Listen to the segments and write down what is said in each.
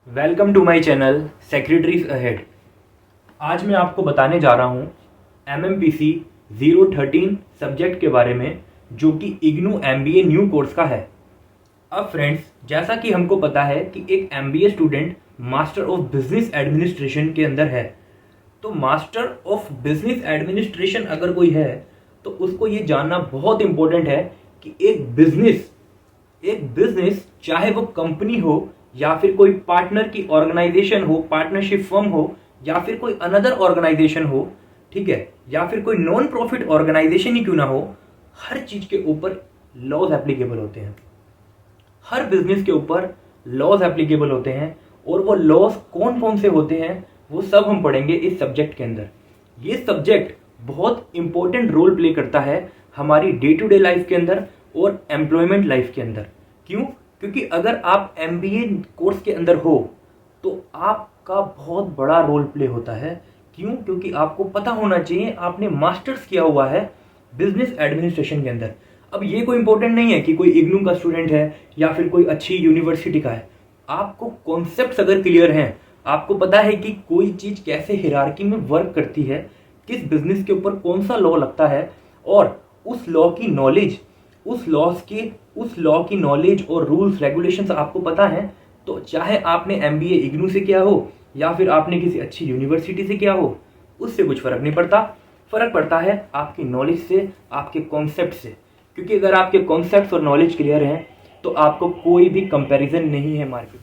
Welcome to my channel secretaries ahead. आज मैं आपको बताने जा रहा हूँ MMPC 013 सब्जेक्ट के बारे में, जो कि इग्नू MBA न्यू कोर्स का है। अब फ्रेंड्स, जैसा कि हमको पता है कि एक MBA student master of business administration के अंदर है, तो मास्टर ऑफ बिजनेस एडमिनिस्ट्रेशन अगर कोई है तो उसको ये जानना बहुत इंपॉर्टेंट है कि एक बिजनेस चाहे वो कंपनी हो या फिर कोई पार्टनर की ऑर्गेनाइजेशन हो, पार्टनरशिप फर्म हो, या फिर कोई अनदर ऑर्गेनाइजेशन हो, ठीक है, या फिर कोई नॉन प्रॉफिट ऑर्गेनाइजेशन ही क्यों ना हो, हर चीज के ऊपर लॉज एप्लीकेबल होते हैं। हर बिजनेस के ऊपर लॉज एप्लीकेबल होते हैं, और वो लॉज कौन कौन से होते हैं वो सब हम पढ़ेंगे इस सब्जेक्ट के अंदर। ये सब्जेक्ट बहुत इंपॉर्टेंट रोल प्ले करता है हमारी डे टू डे लाइफ के अंदर और एम्प्लॉयमेंट लाइफ के अंदर। क्यों? क्योंकि अगर आप MBA कोर्स के अंदर हो तो आपका बहुत बड़ा रोल प्ले होता है। क्यों? क्योंकि आपको पता होना चाहिए आपने मास्टर्स किया हुआ है बिजनेस एडमिनिस्ट्रेशन के अंदर। अब ये कोई इंपॉर्टेंट नहीं है कि कोई इग्नू का स्टूडेंट है या फिर कोई अच्छी यूनिवर्सिटी का है। आपको कॉन्सेप्ट्स अगर क्लियर हैं, आपको पता है कि कोई चीज कैसे हिरार्की में वर्क करती है, किस बिजनेस के ऊपर कौन सा लॉ लगता है, और उस लॉ की नॉलेज, उस लॉ की नॉलेज और रूल्स रेगुलेशंस आपको पता है, तो चाहे आपने MBA इग्नू से किया हो या फिर आपने किसी अच्छी यूनिवर्सिटी से किया हो, उससे कुछ फर्क नहीं पड़ता। फर्क पड़ता है आपकी नॉलेज से, आपके कॉन्सेप्ट से। क्योंकि अगर आपके कॉन्सेप्ट्स और नॉलेज क्लियर हैं तो आपको कोई भी कंपैरिजन नहीं है मार्केट।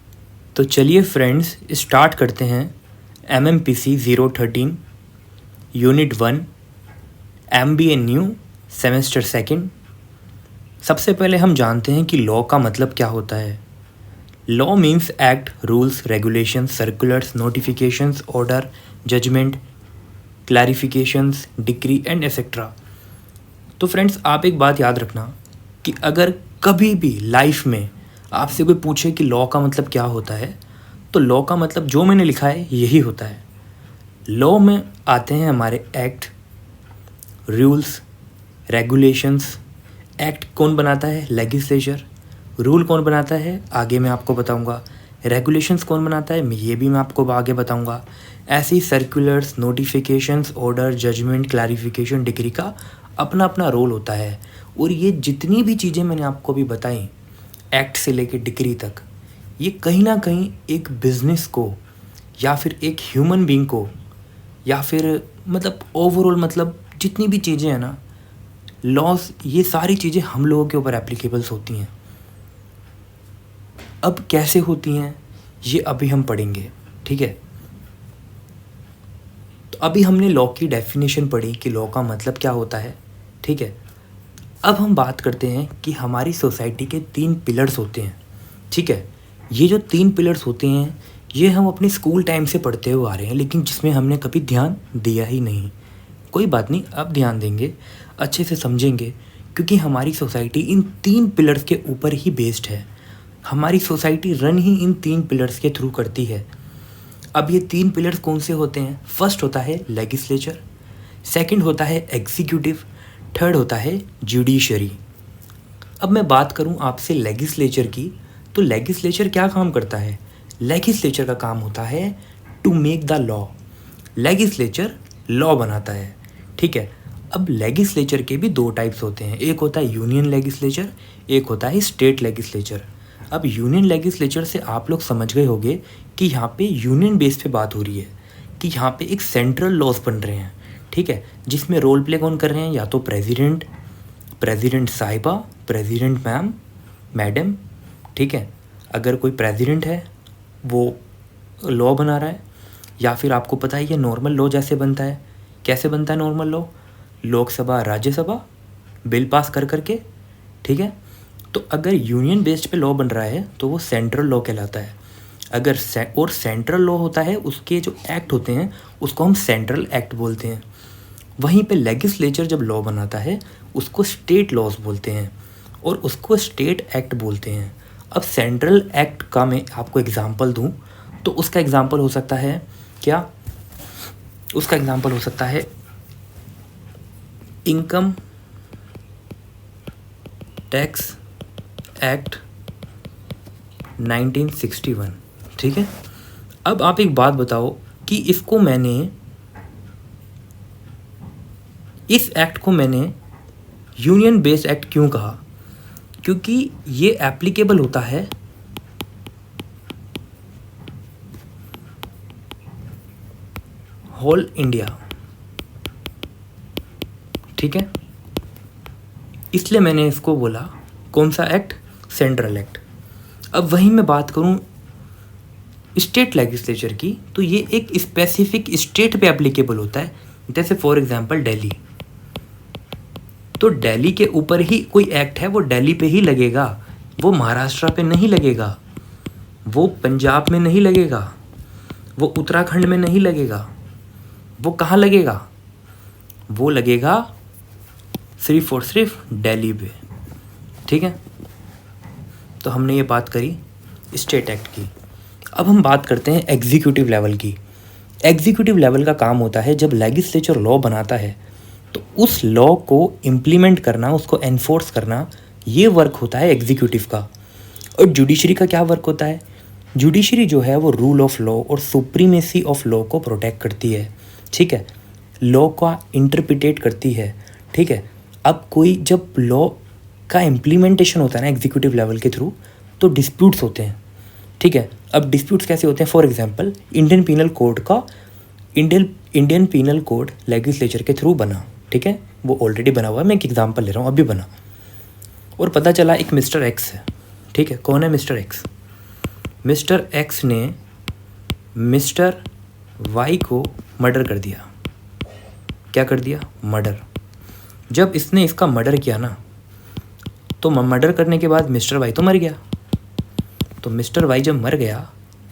तो चलिए फ्रेंड्स, स्टार्ट करते हैं MMPC 013 unit 1 MBA new semester second. सबसे पहले हम जानते हैं कि लॉ का मतलब क्या होता है। Law means act, rules, regulations, circulars, notifications, order, judgment, clarifications, decree and etcetera. तो फ्रेंड्स, आप एक बात याद रखना कि अगर कभी भी लाइफ में आपसे कोई पूछे कि लॉ का मतलब क्या होता है, तो लॉ का मतलब जो मैंने लिखा है यही होता है। लॉ में आते हैं हमारे एक्ट, रूल्स, रेगुलेशंस। एक्ट कौन बनाता है? लेजिस्लेचर। रूल कौन बनाता है? आगे मैं आपको बताऊंगा। रेगुलेशंस कौन बनाता है? ये भी मैं आपको आगे बताऊंगा। ऐसे ही circulars, notifications, order, judgment, clarification, decree का अपना अपना रोल होता है। और ये जितनी भी चीज़ें मैंने आपको अभी बताई, एक्ट से लेकर डिक्री तक, ये कहीं ना कहीं एक बिजनेस को या फिर एक ह्यूमन बीइंग को या फिर मतलब ओवरऑल मतलब जितनी भी चीज़ें हैं ना, लॉज, ये सारी चीज़ें हम लोगों के ऊपर एप्लीकेबल्स होती हैं। अब कैसे होती हैं ये अभी हम पढ़ेंगे, ठीक है। तो अभी हमने लॉ की डेफिनेशन पढ़ी कि लॉ का मतलब क्या होता है, ठीक है। अब हम बात करते हैं कि हमारी सोसाइटी के 3 पिलर्स होते हैं, ठीक है। ये जो 3 पिलर्स होते हैं ये हम अपने स्कूल टाइम से पढ़ते हुए आ रहे हैं, लेकिन जिसमें हमने कभी ध्यान दिया ही नहीं। कोई बात नहीं, अब ध्यान देंगे, अच्छे से समझेंगे, क्योंकि हमारी सोसाइटी इन 3 पिलर्स के ऊपर ही बेस्ड है। हमारी सोसाइटी रन ही इन 3 पिलर्स के थ्रू करती है। अब ये 3 पिलर्स कौन से होते हैं? फर्स्ट होता है लेजिस्लेचर, सेकंड होता है एग्जीक्यूटिव, थर्ड होता है जुडिशरी। अब मैं बात करूं आपसे लेजिस्लेचर की, तो लेजिस्लेचर क्या काम करता है? लेजिस्लेचर का काम होता है to make the law. Legislature law बनाता है, ठीक है। अब लेजिस्लेचर के भी 2 टाइप्स होते हैं, एक होता है यूनियन लेजिस्लेचर, एक होता है स्टेट लेजिस्लेचर। अब यूनियन लेजिस्लेचर से आप लोग समझ गए होंगे कि यहाँ पे यूनियन बेस पे बात हो रही है, कि यहाँ पे एक सेंट्रल लॉज बन रहे हैं, ठीक है, जिसमें रोल प्ले कौन कर रहे हैं? या तो प्रेसिडेंट साहिबा, प्रेसिडेंट मैडम, ठीक है। अगर कोई प्रेसिडेंट है वो लॉ बना रहा है, या फिर आपको पता है ये नॉर्मल लॉ जैसे बनता है। कैसे बनता है normal law? Lok Sabha, Rajya Sabha bill pass कर करके, ठीक है। तो अगर यूनियन बेस्ड पे लॉ बन रहा है तो वो सेंट्रल लॉ कहलाता है। अगर और सेंट्रल लॉ होता है, उसके जो एक्ट होते हैं उसको हम सेंट्रल एक्ट बोलते हैं। वहीं पे लेजिस्लेचर जब लॉ बनाता है उसको स्टेट लॉज बोलते हैं, और उसको स्टेट एक्ट बोलते हैं। अब सेंट्रल एक्ट का मैं आपको एग्जांपल दूं तो उसका एग्जांपल हो सकता है क्या? उसका एग्जांपल हो सकता है इनकम टैक्स एक्ट 1961, ठीक है। अब आप एक बात बताओ कि इस एक्ट को मैंने यूनियन बेस्ड एक्ट क्यों कहा? क्योंकि ये एप्लीकेबल होता है होल इंडिया, ठीक है, इसलिए मैंने इसको बोला कौन सा एक्ट? Central act. अब वहीं मैं बात करूं स्टेट लेजिस्लेचर की, तो ये एक स्पेसिफिक स्टेट पे एप्लीकेबल होता है। जैसे फॉर एग्जांपल दिल्ली, तो दिल्ली के ऊपर ही कोई एक्ट है वो दिल्ली पे ही लगेगा, वो महाराष्ट्र पे नहीं लगेगा, वो पंजाब में नहीं लगेगा, वो उत्तराखंड में नहीं लगेगा, वो कहाँ लगेगा? वो लगेगा सिर्फ और सिर्फ दिल्ली पे, ठीक है। तो हमने ये बात करी स्टेट एक्ट की। अब हम बात करते हैं एग्जीक्यूटिव लेवल की। एग्जीक्यूटिव लेवल का काम होता है जब लेजिस्लेचर लॉ बनाता है तो उस लॉ को इम्प्लीमेंट करना, उसको एनफोर्स करना, ये वर्क होता है एग्जीक्यूटिव का। और जुडिशरी का क्या वर्क होता है? जुडिशरी जो है वो रूल ऑफ लॉ और सुप्रीमेसी ऑफ लॉ को प्रोटेक्ट करती है, ठीक है, लॉ का इंटरप्रिटेट करती है, ठीक है। अब कोई जब लॉ का इम्प्लीमेंटेशन होता है ना एग्जीक्यूटिव लेवल के थ्रू, तो डिस्प्यूट्स होते हैं, ठीक है। अब डिस्प्यूट्स कैसे होते हैं? For example Indian penal code legislature के थ्रू बना, ठीक है, वो ऑलरेडी बना हुआ है, मैं एक एग्जांपल ले रहा हूँ, अभी बना, और पता चला एक मिस्टर एक्स है, ठीक है। कौन है मिस्टर एक्स? मिस्टर एक्स ने मिस्टर वाई को मर्डर कर दिया। क्या कर दिया? मर्डर। जब इसने इसका मर्डर किया ना, तो मर्डर करने के बाद मिस्टर वाई तो मर गया। तो मिस्टर वाई जब मर गया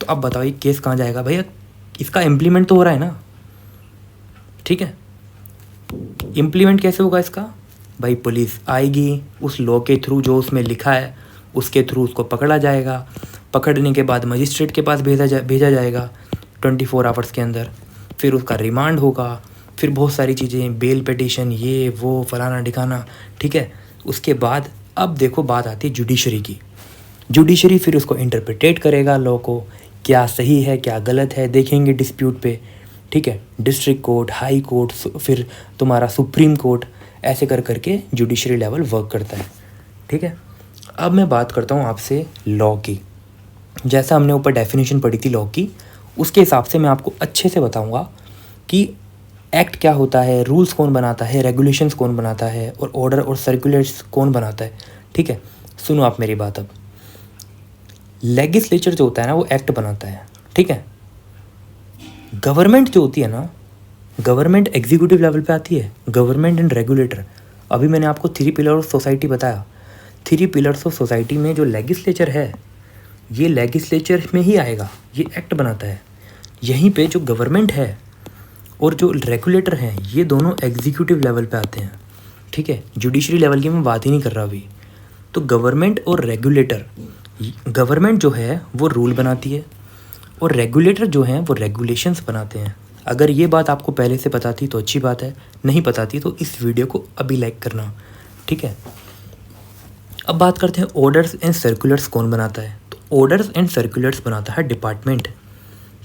तो अब बताओ ये केस कहाँ जाएगा? भैया इसका इम्प्लीमेंट तो हो रहा है ना, ठीक है। इम्प्लीमेंट कैसे होगा इसका? भाई पुलिस आएगी, उस लॉ के थ्रू जो उसमें लिखा है उसके थ्रू उसको पकड़ा जाएगा, पकड़ने के बाद मजिस्ट्रेट के पास भेजा जाएगा 24 आवर्स के अंदर, फिर उसका रिमांड होगा, फिर बहुत सारी चीज़ें, बेल पिटीशन, ये वो फलाना ढिकाना, ठीक है। उसके बाद अब देखो बात आती है जुडिशरी की। जुडिशरी फिर उसको इंटरप्रिटेट करेगा लॉ को, क्या सही है क्या गलत है, देखेंगे डिस्प्यूट पे, ठीक है। डिस्ट्रिक्ट कोर्ट, हाई कोर्ट, फिर तुम्हारा सुप्रीम कोर्ट, ऐसे कर करके जुडिशरी लेवल वर्क करता है, ठीक है। अब मैं बात करता हूँ आपसे लॉ की। जैसा हमने ऊपर डेफिनेशन पढ़ी थी लॉ की, उसके हिसाब से मैं आपको अच्छे से बताऊँगा कि एक्ट क्या होता है, रूल्स कौन बनाता है, रेगुलेशंस कौन बनाता है, और ऑर्डर और सर्कुलर्स कौन बनाता है, ठीक है। सुनो आप मेरी बात। अब लेजिस्लेचर जो होता है ना वो एक्ट बनाता है, ठीक है। गवर्नमेंट जो होती है ना, गवर्नमेंट एग्जीक्यूटिव लेवल पे आती है, गवर्नमेंट एंड रेगुलेटर। अभी मैंने आपको 3 पिलर ऑफ सोसाइटी बताया। 3 पिलर्स ऑफ सोसाइटी में जो लेजिस्लेचर है ये लेजिस्लेचर में ही आएगा, ये एक्ट बनाता है। यहीं पे जो गवर्नमेंट है और जो रेगुलेटर हैं ये दोनों एग्जीक्यूटिव लेवल पे आते हैं, ठीक है। जुडिशरी लेवल की मैं बात ही नहीं कर रहा अभी। तो गवर्नमेंट और रेगुलेटर, गवर्नमेंट जो है वो रूल बनाती है और रेगुलेटर जो हैं वो रेगुलेशंस बनाते हैं। अगर ये बात आपको पहले से पता थी तो अच्छी बात है, नहीं पता थी तो इस वीडियो को अभी लाइक करना, ठीक है। अब बात करते हैं ऑर्डर्स एंड सर्कुलर्स कौन बनाता है। तो ऑर्डर्स एंड सर्कुलर्स बनाता है डिपार्टमेंट,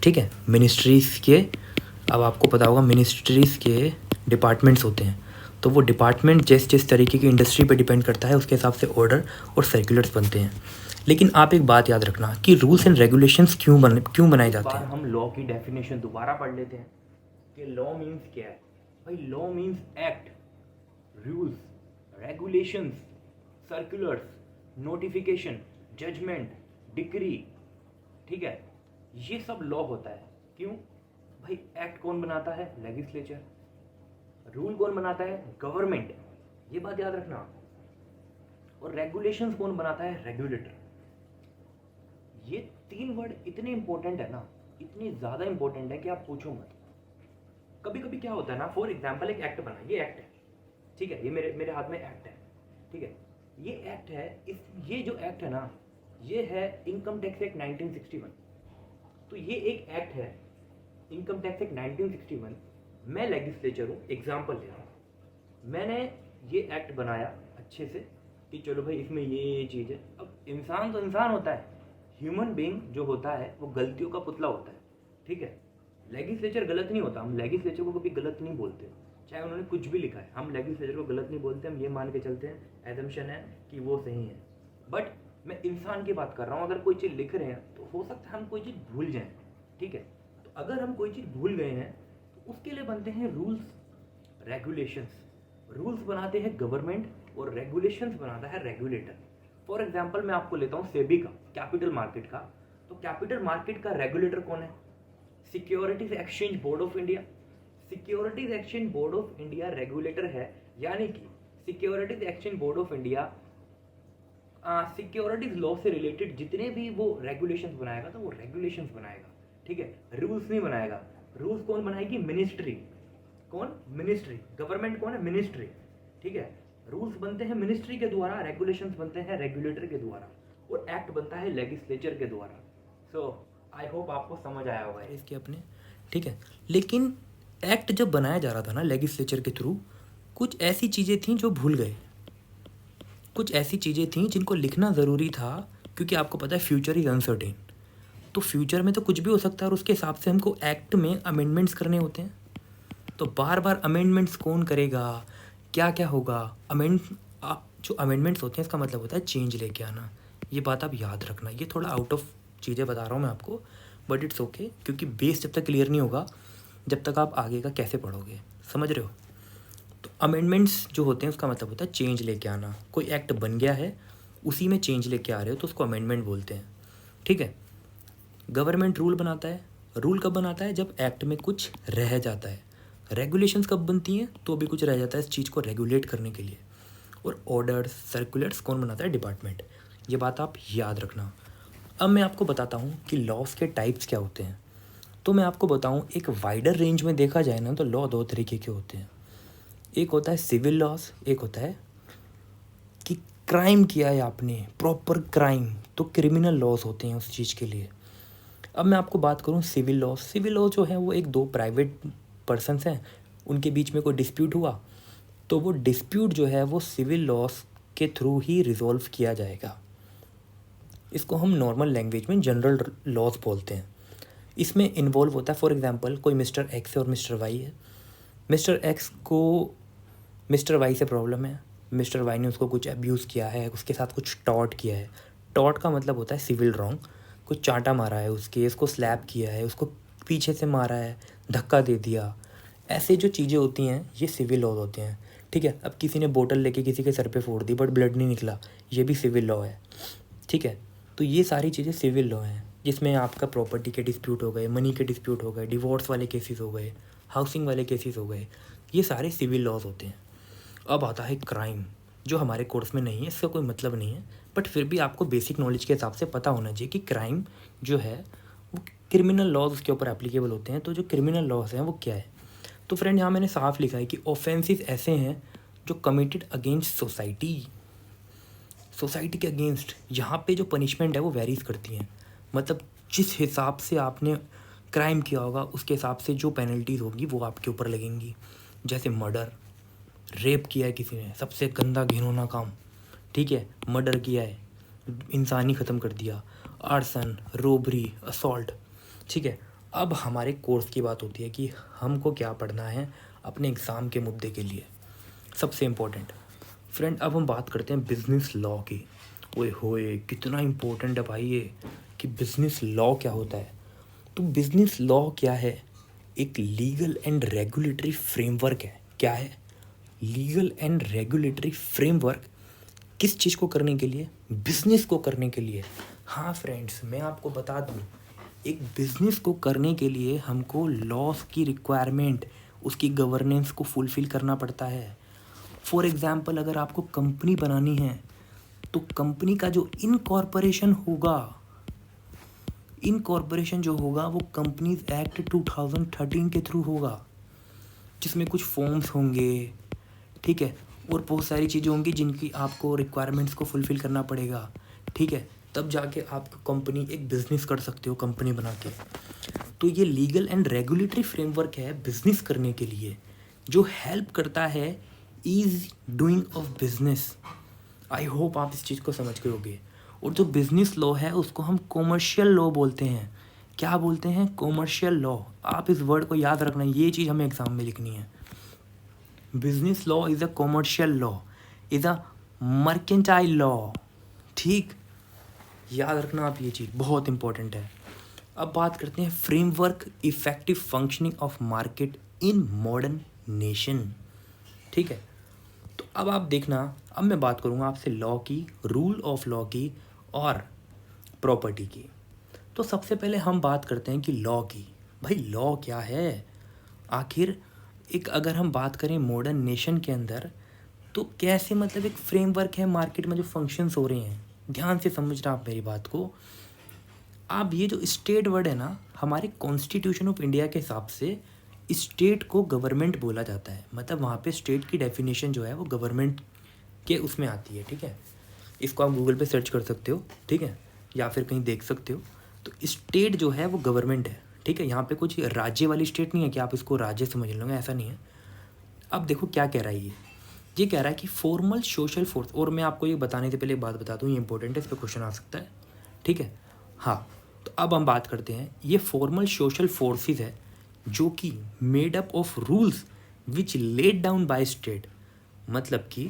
ठीक है, मिनिस्ट्रीज़ के। अब आपको पता होगा मिनिस्ट्रीज़ के डिपार्टमेंट्स होते हैं, तो वो डिपार्टमेंट जिस तरीके की इंडस्ट्री पे डिपेंड करता है उसके हिसाब से ऑर्डर और सर्कुलर्स बनते हैं। लेकिन आप एक बात याद रखना कि रूल्स एंड रेगुलेशंस क्यों बनाए जाते हैं। हम लॉ की डेफिनेशन दोबारा पढ़ लेते हैं कि लॉ मीन्स क्या है। भाई law means act, rules, regulations, circulars, notification, judgment, decree, ठीक है, ये सब लॉ होता है। क्यों भाई? एक्ट कौन बनाता है? लेजिस्लेचर। रूल कौन बनाता है? गवर्नमेंट, ये बात याद रखना। और रेगुलेशंस कौन बनाता है? रेगुलेटर। ये 3 वर्ड इतने इंपॉर्टेंट है ना, इतने ज्यादा इंपॉर्टेंट है कि आप पूछो मत। कभी कभी क्या होता है ना, फॉर एग्जाम्पल एक एक्ट बना, ये एक्ट है, ठीक है, ये मेरे हाथ में एक्ट है, ठीक है, ये एक्ट है। ये जो एक्ट है ना, ये है इनकम टैक्स एक्ट 1961। तो ये एक एक्ट है इनकम टैक्स एक्ट 1961। मैं लेजिस्लेचर हूँ, एग्जाम्पल ले रहा हूँ। मैंने ये एक्ट बनाया अच्छे से कि चलो भाई इसमें ये चीज़ है। अब इंसान तो इंसान होता है, ह्यूमन बीइंग जो होता है वो गलतियों का पुतला होता है। ठीक है। लेजिस्लेचर गलत नहीं होता, हम लेजिस्लेचर को कभी गलत नहीं बोलते, चाहे उन्होंने कुछ भी लिखा है, हम लेजिस्लेचर को गलत नहीं बोलते, हम ये मान के चलते हैं, एजम्पशन है कि वो सही है। बट मैं इंसान की बात कर रहा हूँ, अगर कोई चीज़ लिख रहे हैं तो हो सकता है हम कोई चीज़ भूल जाएं, ठीक है। तो अगर हम कोई चीज़ भूल गए हैं तो उसके लिए बनते हैं रूल्स रेगुलेशंस। रूल्स बनाते हैं गवर्नमेंट और रेगुलेशंस बनाता है रेगुलेटर। फॉर एग्जांपल मैं आपको लेता हूँ सेबी का, कैपिटल मार्केट का। तो कैपिटल मार्केट का रेगुलेटर कौन है? Securities exchange board of India. Securities exchange board of India regulator है, यानी कि securities exchange board of India securities law से रिलेटेड जितने भी वो रेगुलेशंस बनाएगा तो वो रेगुलेशंस बनाएगा, ठीक है, रूल्स नहीं बनाएगा। रूल्स कौन बनाएगी? मिनिस्ट्री। कौन? मिनिस्ट्री। गवर्नमेंट कौन है? मिनिस्ट्री, ठीक है। रूल्स बनते हैं मिनिस्ट्री के द्वारा, रेगुलेशंस बनते हैं रेगुलेटर के द्वारा, और एक्ट बनता है लेजिस्लेचर के द्वारा। सो आई होप आपको समझ आया होगा इसके अपने, ठीक है। लेकिन एक्ट जब बनाया जा रहा था ना लेजिस्लेचर के थ्रू, कुछ ऐसी चीज़ें थीं जो भूल गए, कुछ ऐसी चीज़ें थीं जिनको लिखना ज़रूरी था, क्योंकि आपको पता है फ्यूचर इज़ अनसर्टेन। तो फ्यूचर में तो कुछ भी हो सकता है और उसके हिसाब से हमको एक्ट में अमेंडमेंट्स करने होते हैं। तो बार बार अमेंडमेंट्स कौन करेगा, क्या क्या होगा? आप जो अमेंडमेंट्स होते हैं इसका मतलब होता है चेंज लेके आना। ये बात आप याद रखना। ये थोड़ा आउट ऑफ चीज़ें बता रहा हूँ मैं आपको, बट इट्स ओके, क्योंकि बेस जब तक क्लियर नहीं होगा जब तक आप आगे का कैसे पढ़ोगे, समझ रहे हो? तो अमेंडमेंट्स जो होते हैं उसका मतलब होता है चेंज लेके आना। कोई एक्ट बन गया है, उसी में चेंज लेके आ रहे हो तो उसको अमेंडमेंट बोलते हैं, ठीक है। गवर्नमेंट रूल बनाता है। रूल कब बनाता है? जब एक्ट में कुछ रह जाता है। रेगुलेशंस कब बनती हैं? तो भी कुछ रह जाता है इस चीज़ को रेगुलेट करने के लिए। और ऑर्डर्स, सर्कुलर्स कौन बनाता है? डिपार्टमेंट। ये बात आप याद रखना। अब मैं आपको बताता हूँ कि लॉस के टाइप्स क्या होते हैं। तो मैं आपको बताऊँ, एक वाइडर रेंज में देखा जाए ना तो लॉ दो तरीके के होते हैं। एक होता है सिविल लॉस, एक होता है कि क्राइम किया है आपने, प्रॉपर क्राइम, तो क्रिमिनल लॉस होते हैं उस चीज़ के लिए। अब मैं आपको बात करूँ सिविल लॉ। सिविल लॉ जो है वो एक दो प्राइवेट पर्सन्स हैं, उनके बीच में कोई डिस्प्यूट हुआ तो वो डिस्प्यूट जो है वो सिविल लॉस के थ्रू ही रिजॉल्व किया जाएगा। इसको हम नॉर्मल लैंग्वेज में जनरल लॉस बोलते हैं। इसमें इन्वॉल्व होता है, फॉर एग्जांपल कोई मिस्टर एक्स और मिस्टर वाई है। मिस्टर एक्स को मिस्टर वाई से प्रॉब्लम है, मिस्टर वाई ने उसको कुछ अब्यूज़ किया है, उसके साथ कुछ टॉर्ट किया है। टॉर्ट का मतलब होता है सिविल रॉन्ग, कुछ चांटा मारा है उसको स्लैप किया है, उसको पीछे से मारा है, धक्का दे दिया। ऐसे जो चीज़ें होती हैं ये सिविल लॉ होते हैं, ठीक है। अब किसी ने बोतल लेके किसी के सर पे फोड़ दी बट ब्लड नहीं निकला, ये भी सिविल लॉ है, ठीक है। तो ये सारी चीज़ें सिविल लॉ हैं, जिसमें आपका प्रॉपर्टी के डिस्प्यूट हो गए, मनी के डिस्प्यूट हो गए, डिवोर्स वाले केसेस हो गए, हाउसिंग वाले केसेस हो गए, ये सारे सिविल लॉज होते हैं। अब आता है क्राइम, जो हमारे कोर्स में नहीं है, इसका कोई मतलब नहीं है, बट फिर भी आपको बेसिक नॉलेज के हिसाब से पता होना चाहिए कि क्राइम जो है वो क्रिमिनल लॉज उसके ऊपर एप्लीकेबल होते हैं। तो जो क्रिमिनल लॉज हैं वो क्या है? तो फ्रेंड यहाँ मैंने साफ लिखा है कि ऑफेंसेस ऐसे हैं जो कमिटेड अगेंस्ट सोसाइटी के अगेंस्ट। यहाँ पे जो पनिशमेंट है वो वेरीज करती हैं, मतलब जिस हिसाब से आपने क्राइम किया होगा उसके हिसाब से जो पेनल्टीज़ होगी वो आपके ऊपर लगेंगी। जैसे मर्डर, रेप किया है किसी ने, सबसे गंदा घिनौना काम, ठीक है, मर्डर किया है, इंसान ही ख़त्म कर दिया, आर्सन, रोबरी, असॉल्ट, ठीक है। अब हमारे कोर्स की बात होती है कि हमको क्या पढ़ना है अपने एग्ज़ाम के मुद्दे के लिए, सबसे इम्पोर्टेंट। फ्रेंड अब हम बात करते हैं बिज़नेस लॉ की। ओए होए कितना इम्पोर्टेंट है भाई ये कि बिज़नेस लॉ क्या होता है। तो बिज़नेस लॉ क्या है? एक लीगल एंड रेगुलेटरी फ्रेमवर्क है। क्या है? Legal and regulatory framework. किस चीज़ को करने के लिए? बिजनेस को करने के लिए। हाँ फ्रेंड्स, मैं आपको बता दूँ, एक बिज़नेस को करने के लिए हमको लॉस की रिक्वायरमेंट, उसकी गवर्नेंस को फुलफ़िल करना पड़ता है। फॉर एग्ज़ाम्पल अगर आपको कंपनी बनानी है तो कंपनी का जो इनकॉर्पोरेशन जो होगा वो कंपनीज एक्ट 2013 के थ्रू होगा, जिसमें कुछ फॉर्म्स होंगे, ठीक है, और बहुत सारी चीज़ें होंगी जिनकी आपको रिक्वायरमेंट्स को फुलफ़िल करना पड़ेगा, ठीक है। तब जाके आप कंपनी एक बिज़नेस कर सकते हो कंपनी बना के। तो ये लीगल एंड रेगुलेटरी फ्रेमवर्क है बिज़नेस करने के लिए, जो हेल्प करता है ease doing of business. I hope आप इस चीज़ को समझ गए होगे। और जो बिज़नेस लॉ है उसको हम कॉमर्शियल लॉ बोलते हैं, क्या बोलते हैं, कॉमर्शियल लॉ। आप इस वर्ड को याद रखना, ये चीज़ हमें एग्जाम में लिखनी है। Business law is a commercial law, is a mercantile law. ठीक, याद रखना आप, ये चीज़ बहुत इंपॉर्टेंट है। अब बात करते हैं framework effective functioning of market in modern nation. ठीक है, तो अब आप देखना, अब मैं बात करूँगा आपसे लॉ की, रूल ऑफ लॉ की और प्रॉपर्टी की। तो सबसे पहले हम बात करते हैं कि लॉ की। भाई लॉ क्या है आखिर? एक अगर हम बात करें मॉडर्न नेशन के अंदर, तो कैसे मतलब एक फ्रेमवर्क है मार्केट में जो फंक्शंस हो रहे हैं। ध्यान से समझना आप मेरी बात को। आप ये जो स्टेट वर्ड है ना, हमारे कॉन्स्टिट्यूशन ऑफ इंडिया के हिसाब से स्टेट को गवर्नमेंट बोला जाता है। मतलब वहाँ पे स्टेट की डेफिनेशन जो है वो गवर्नमेंट के उसमें आती है। ठीक है, इसको आप गूगल पे सर्च कर सकते हो, ठीक है, या फिर कहीं देख सकते हो। तो स्टेट जो है वो गवर्नमेंट है। ठीक है, यहाँ पे कुछ राज्य वाली स्टेट नहीं है कि आप इसको राज्य समझ लोगे, ऐसा नहीं है। अब देखो क्या कह रहा है ये कह रहा है कि फॉर्मल सोशल फोर्स, और मैं आपको ये बताने से पहले एक बात बता दूँ, ये इंपॉर्टेंट है, इस पर क्वेश्चन आ सकता है। ठीक है, हाँ, तो अब हम बात करते हैं, ये फॉर्मल सोशल फोर्सेस है जो कि made up of rules which laid down by state. मतलब कि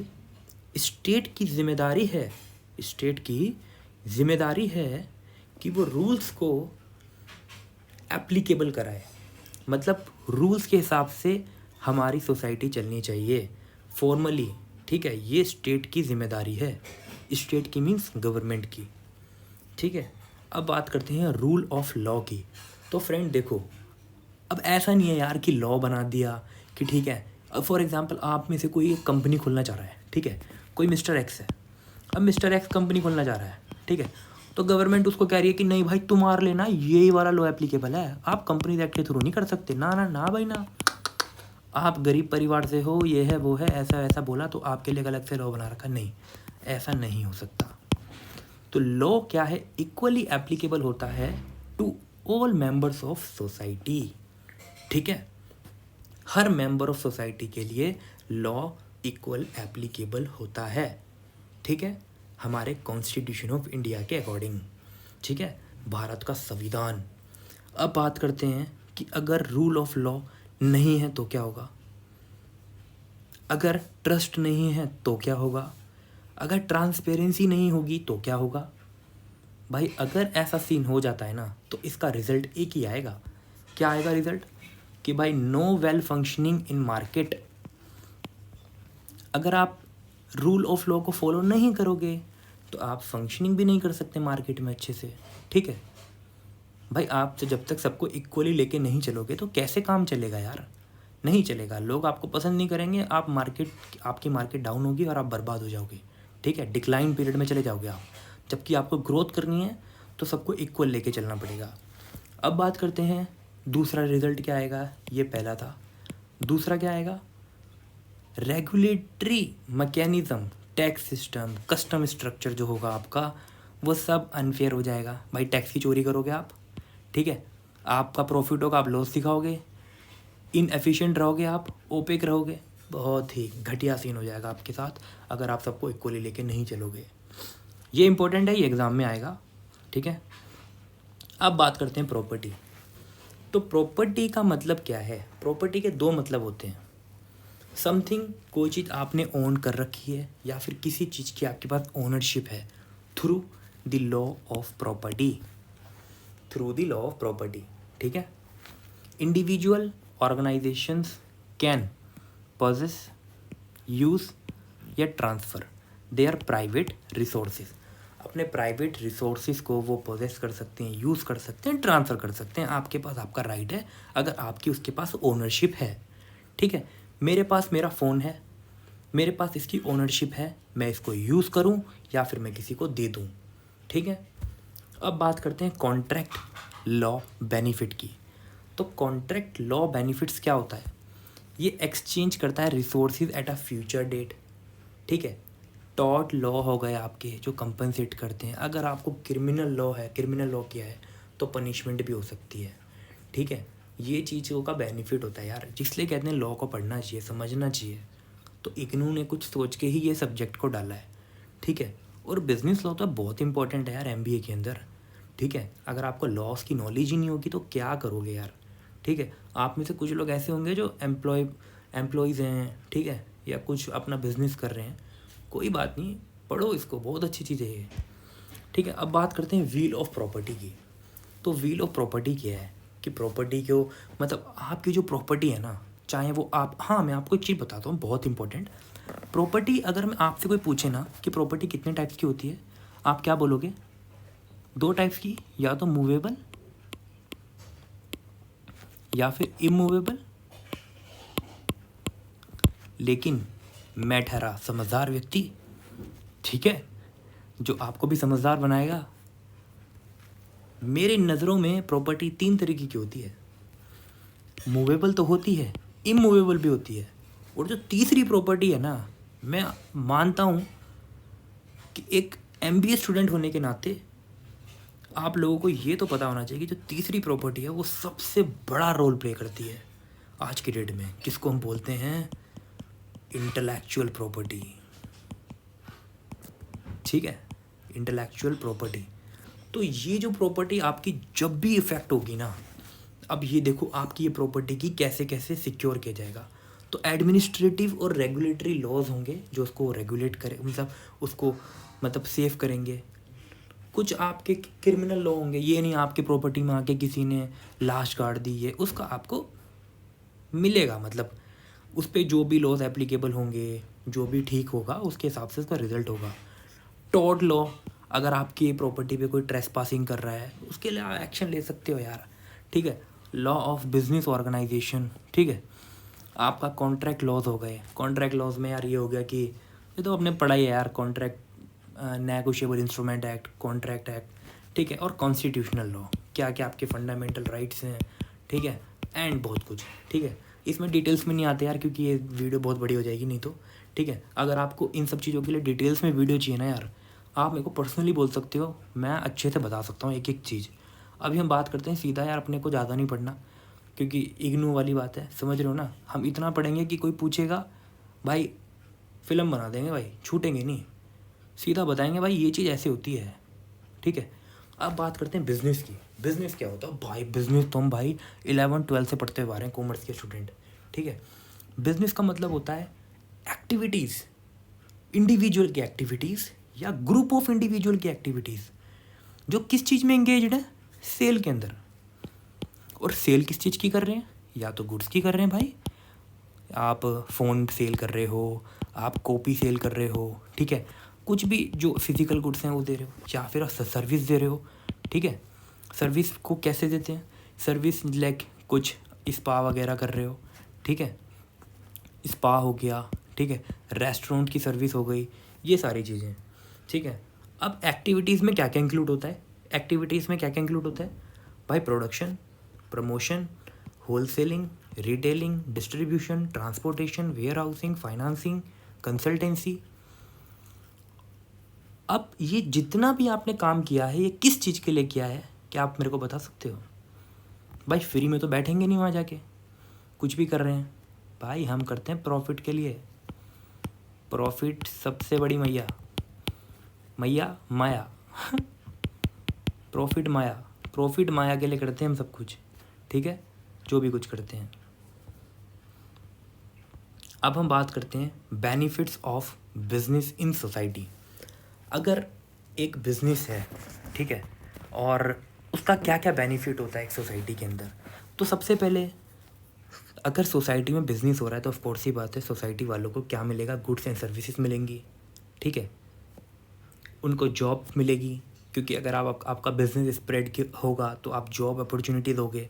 स्टेट की जिम्मेदारी है, स्टेट की जिम्मेदारी है कि वो रूल्स को एप्लीकेबल कराए। मतलब रूल्स के हिसाब से हमारी सोसाइटी चलनी चाहिए फॉर्मली। ठीक है, ये स्टेट की जिम्मेदारी है, स्टेट की मीन्स गवर्नमेंट की। ठीक है, अब बात करते हैं रूल ऑफ लॉ की। तो फ्रेंड देखो, अब ऐसा नहीं है यार कि लॉ बना दिया कि ठीक है, अब फॉर एग्जांपल आप में से कोई एक कंपनी खोलना चाह रहा है। ठीक है, कोई मिस्टर एक्स है, अब मिस्टर एक्स कंपनी खोलना चाह रहा है। ठीक है, तो गवर्नमेंट उसको कह रही है कि नहीं भाई तुम्हारे लेना यही वाला लॉ एप्लीकेबल है, आप कंपनी एक्ट के थ्रू नहीं कर सकते। ना ना ना भाई ना, आप गरीब परिवार से हो, ये है वो है, ऐसा ऐसा बोला तो आपके लिए अलग से लॉ बना रखा। नहीं, ऐसा नहीं हो सकता। तो लॉ क्या है, इक्वली एप्लीकेबल होता है to all members of society. ठीक है, हर मेंबर ऑफ सोसाइटी के लिए लॉ इक्वल एप्लीकेबल होता है। ठीक है, हमारे कॉन्स्टिट्यूशन ऑफ इंडिया के अकॉर्डिंग। ठीक है, भारत का संविधान। अब बात करते हैं कि अगर रूल ऑफ लॉ नहीं है तो क्या होगा, अगर ट्रस्ट नहीं है तो क्या होगा, अगर ट्रांसपेरेंसी नहीं होगी तो क्या होगा। भाई अगर ऐसा सीन हो जाता है ना, तो इसका रिजल्ट एक ही आएगा। क्या आएगा रिजल्ट, कि भाई no well functioning in market. अगर आप रूल ऑफ लॉ को फॉलो नहीं करोगे तो आप फंक्शनिंग भी नहीं कर सकते मार्केट में अच्छे से। ठीक है भाई, आप जब तक सबको इक्वली लेके नहीं चलोगे तो कैसे काम चलेगा यार, नहीं चलेगा। लोग आपको पसंद नहीं करेंगे, आपकी मार्केट डाउन होगी और आप बर्बाद हो जाओगे। ठीक है, डिक्लाइन पीरियड में चले जाओगे आप। जबकि आपको ग्रोथ करनी है तो सबको इक्वल लेके चलना पड़ेगा। अब बात करते हैं दूसरा रिजल्ट क्या आएगा, ये पहला था। दूसरा क्या आएगा, regulatory mechanism, tax system, custom structure जो होगा आपका, वो सब अनफेयर हो जाएगा। भाई टैक्स की चोरी करोगे आप, ठीक है, आपका प्रॉफिट होगा, आप लॉस दिखाओगे, इनएफिशिएंट रहोगे आप, ओपेक रहोगे, बहुत ही घटिया सीन हो जाएगा आपके साथ अगर आप सबको इक्वली लेके नहीं चलोगे। ये इंपॉर्टेंट है, ये एग्ज़ाम में आएगा। ठीक है, अब बात करते हैं प्रॉपर्टी। तो प्रॉपर्टी का मतलब क्या है, प्रॉपर्टी के दो मतलब होते हैं। समथिंग, कोई चीज़ आपने ओन कर रखी है या फिर किसी चीज़ की आपके पास ओनरशिप है through the law of property, through the law of property. ठीक है, individual organisations can possess, use या ट्रांसफ़र देयर प्राइवेट रिसोर्सेज। अपने प्राइवेट रिसोर्सेज को वो पोजेस कर सकते हैं, यूज़ कर सकते हैं, ट्रांसफ़र कर सकते हैं। आपके पास आपका राइट है अगर आपकी उसके पास ओनरशिप है। ठीक है, मेरे पास मेरा फ़ोन है, मेरे पास इसकी ओनरशिप है, मैं इसको यूज़ करूं या फिर मैं किसी को दे दूं। ठीक है, अब बात करते हैं कॉन्ट्रैक्ट लॉ बेनिफिट की। तो कॉन्ट्रैक्ट लॉ बेनिफिट्स क्या होता है, ये एक्सचेंज करता है resources at a future date. ठीक है, टॉर्ट लॉ हो गए आपके जो कंपनसेट करते हैं। अगर आपको क्रिमिनल लॉ है, क्रिमिनल लॉ किया है तो पनिशमेंट भी हो सकती है। ठीक है, ये चीज़ों का बेनिफिट होता है यार, जिसलिए कहते हैं लॉ को पढ़ना चाहिए, समझना चाहिए। तो इग्नू ने कुछ सोच के ही ये सब्जेक्ट को डाला है। ठीक है, और बिजनेस लॉ तो बहुत इंपॉर्टेंट है यार एमबीए के अंदर। ठीक है। अगर आपको लॉस की नॉलेज ही नहीं होगी तो क्या करोगे यार, ठीक है। आप में से कुछ लोग ऐसे होंगे जो एम्प्लॉयज़ हैं, ठीक है, या कुछ अपना बिजनेस कर रहे हैं, कोई बात नहीं, पढ़ो इसको, बहुत अच्छी चीज़ है ये, ठीक है। अब बात करते हैं व्हील ऑफ प्रॉपर्टी की। तो व्हील ऑफ प्रॉपर्टी क्या है कि प्रॉपर्टी को मतलब आपकी जो प्रॉपर्टी है ना, चाहे वो आप, हाँ मैं आपको एक चीज़ बताता हूँ बहुत इंपॉर्टेंट। प्रॉपर्टी अगर मैं आपसे कोई पूछे ना कि प्रॉपर्टी कितने टाइप्स की होती है, आप क्या बोलोगे? 2 टाइप्स की, या तो मूवेबल या फिर इमूवेबल। लेकिन मैं ठहरा समझदार व्यक्ति, ठीक है, जो आपको भी समझदार बनाएगा। मेरी नज़रों में प्रॉपर्टी 3 तरीके की होती है, मूवेबल तो होती है, इमूवेबल भी होती है, और जो तीसरी प्रॉपर्टी है ना, मैं मानता हूँ कि एक MBA स्टूडेंट होने के नाते आप लोगों को ये तो पता होना चाहिए कि जो तीसरी प्रॉपर्टी है वो सबसे बड़ा रोल प्ले करती है आज की डेट में, किसको हम बोलते हैं? इंटेलेक्चुअल प्रॉपर्टी, ठीक है, इंटेलेक्चुअल प्रॉपर्टी। तो ये जो प्रॉपर्टी आपकी जब भी इफ़ेक्ट होगी ना, अब ये देखो आपकी ये प्रॉपर्टी की कैसे कैसे सिक्योर किया जाएगा। तो एडमिनिस्ट्रेटिव और रेगुलेटरी लॉज होंगे जो उसको रेगुलेट करें, मतलब उसको मतलब सेव करेंगे। कुछ आपके क्रिमिनल लॉ होंगे, ये नहीं आपके प्रॉपर्टी में आके किसी ने लाश काट दी है, उसका आपको मिलेगा, मतलब उस पर जो भी लॉज एप्लीकेबल होंगे, जो भी ठीक होगा उसके हिसाब से उसका रिजल्ट होगा। टॉर्ट लॉ, अगर आपकी प्रॉपर्टी पे कोई ट्रेसपासिंग कर रहा है उसके लिए आप एक्शन ले सकते हो यार, ठीक है। लॉ ऑफ बिजनेस ऑर्गेनाइजेशन, ठीक है। आपका कॉन्ट्रैक्ट लॉज हो गए। कॉन्ट्रैक्ट लॉज में यार ये हो गया कि ये तो आपने पढ़ा ही है यार, contract negotiable instrument act, contract act, ठीक है, और कॉन्स्टिट्यूशनल लॉ, क्या क्या आपके फंडामेंटल राइट्स हैं, ठीक है, एंड बहुत कुछ, ठीक है। इसमें डिटेल्स में नहीं आते यार क्योंकि ये वीडियो बहुत बड़ी हो जाएगी नहीं तो, ठीक है। अगर आपको इन सब चीज़ों के लिए डिटेल्स में वीडियो चाहिए ना यार, आप मेरे को पर्सनली बोल सकते हो, मैं अच्छे से बता सकता हूँ एक एक चीज़। अभी हम बात करते हैं सीधा यार, अपने को ज़्यादा नहीं पढ़ना क्योंकि इग्नू वाली बात है, समझ रहे हो ना। हम इतना पढ़ेंगे कि कोई पूछेगा भाई फिल्म बना देंगे भाई, छूटेंगे नहीं, सीधा बताएंगे भाई ये चीज़ ऐसे होती है, ठीक है। अब बात करते हैं बिज़नेस की। बिज़नेस क्या होता है भाई? बिज़नेस तो हम भाई 11-12 से पढ़ते हुए आ रहे हैं, कॉमर्स के स्टूडेंट, ठीक है। बिज़नेस का मतलब होता है एक्टिविटीज़, इंडिविजुअल की एक्टिविटीज़ या ग्रुप ऑफ इंडिविजुअल की एक्टिविटीज़ जो किस चीज़ में एंगेज्ड है? सेल के अंदर। और सेल किस चीज़ की कर रहे हैं? या तो गुड्स की कर रहे हैं भाई, आप फ़ोन सेल कर रहे हो, आप कॉपी सेल कर रहे हो, ठीक है, कुछ भी जो फिज़िकल गुड्स हैं वो दे रहे हो, या फिर सर्विस दे रहे हो, ठीक है। सर्विस को कैसे देते हैं? सर्विस लाइक कुछ स्पा वगैरह कर रहे हो, ठीक है, स्पा हो गया, ठीक है, रेस्टोरेंट की सर्विस हो गई, ये सारी चीज़ें, ठीक है। अब एक्टिविटीज़ में क्या क्या इंक्लूड होता है? एक्टिविटीज़ में क्या क्या इंक्लूड होता है भाई? Production, promotion, wholesaling, retailing, distribution, transportation, warehousing, financing, consultancy. अब ये जितना भी आपने काम किया है ये किस चीज़ के लिए किया है, क्या आप मेरे को बता सकते हो? भाई फ्री में तो बैठेंगे नहीं वहाँ जाके, कुछ भी कर रहे हैं भाई, हम करते हैं प्रॉफिट के लिए। प्रॉफिट सबसे बड़ी मैया, मैया माया प्रॉफिट माया, प्रॉफिट माया के लिए करते हैं हम सब कुछ, ठीक है, जो भी कुछ करते हैं। अब हम बात करते हैं benefits of business in society. अगर एक बिजनेस है, ठीक है, और उसका क्या क्या बेनिफिट होता है एक सोसाइटी के अंदर, तो सबसे पहले अगर सोसाइटी में बिजनेस हो रहा है तो ऑफ कोर्स ही बात है सोसाइटी वालों को क्या मिलेगा? गुड्स एंड सर्विसेज मिलेंगी, ठीक है, उनको जॉब मिलेगी क्योंकि अगर आपका बिजनेस स्प्रेड होगा तो आप जॉब अपॉर्चुनिटी दोगे,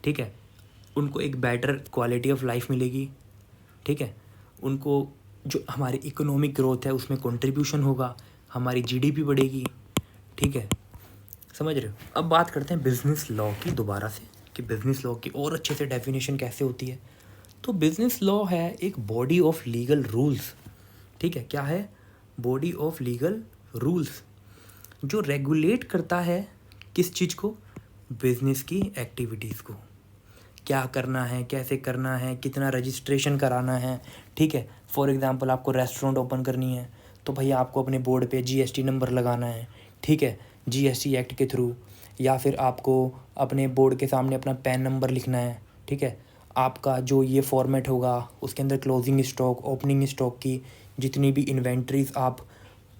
ठीक है। उनको एक बेटर क्वालिटी ऑफ लाइफ मिलेगी, ठीक है। उनको जो हमारी इकोनॉमिक ग्रोथ है उसमें कंट्रीब्यूशन होगा, हमारी जीडीपी बढ़ेगी, ठीक है, समझ रहे हो। अब बात करते हैं बिजनेस लॉ की दोबारा से कि बिजनेस लॉ की और अच्छे से डेफिनेशन कैसे होती है। तो बिजनेस लॉ है एक बॉडी ऑफ लीगल रूल्स, ठीक है, क्या है? बॉडी ऑफ लीगल रूल्स जो रेगुलेट करता है किस चीज़ को? बिजनेस की एक्टिविटीज़ को, क्या करना है, कैसे करना है, कितना रजिस्ट्रेशन कराना है, ठीक है। फॉर एग्जांपल आपको रेस्टोरेंट ओपन करनी है तो भैया आपको अपने बोर्ड पे जीएसटी नंबर लगाना है, ठीक है, जीएसटी एक्ट के थ्रू, या फिर आपको अपने बोर्ड के सामने अपना पैन नंबर लिखना है, ठीक है। आपका जो ये फॉर्मेट होगा उसके अंदर क्लोजिंग स्टॉक, ओपनिंग स्टॉक की जितनी भी इन्वेंट्रीज आप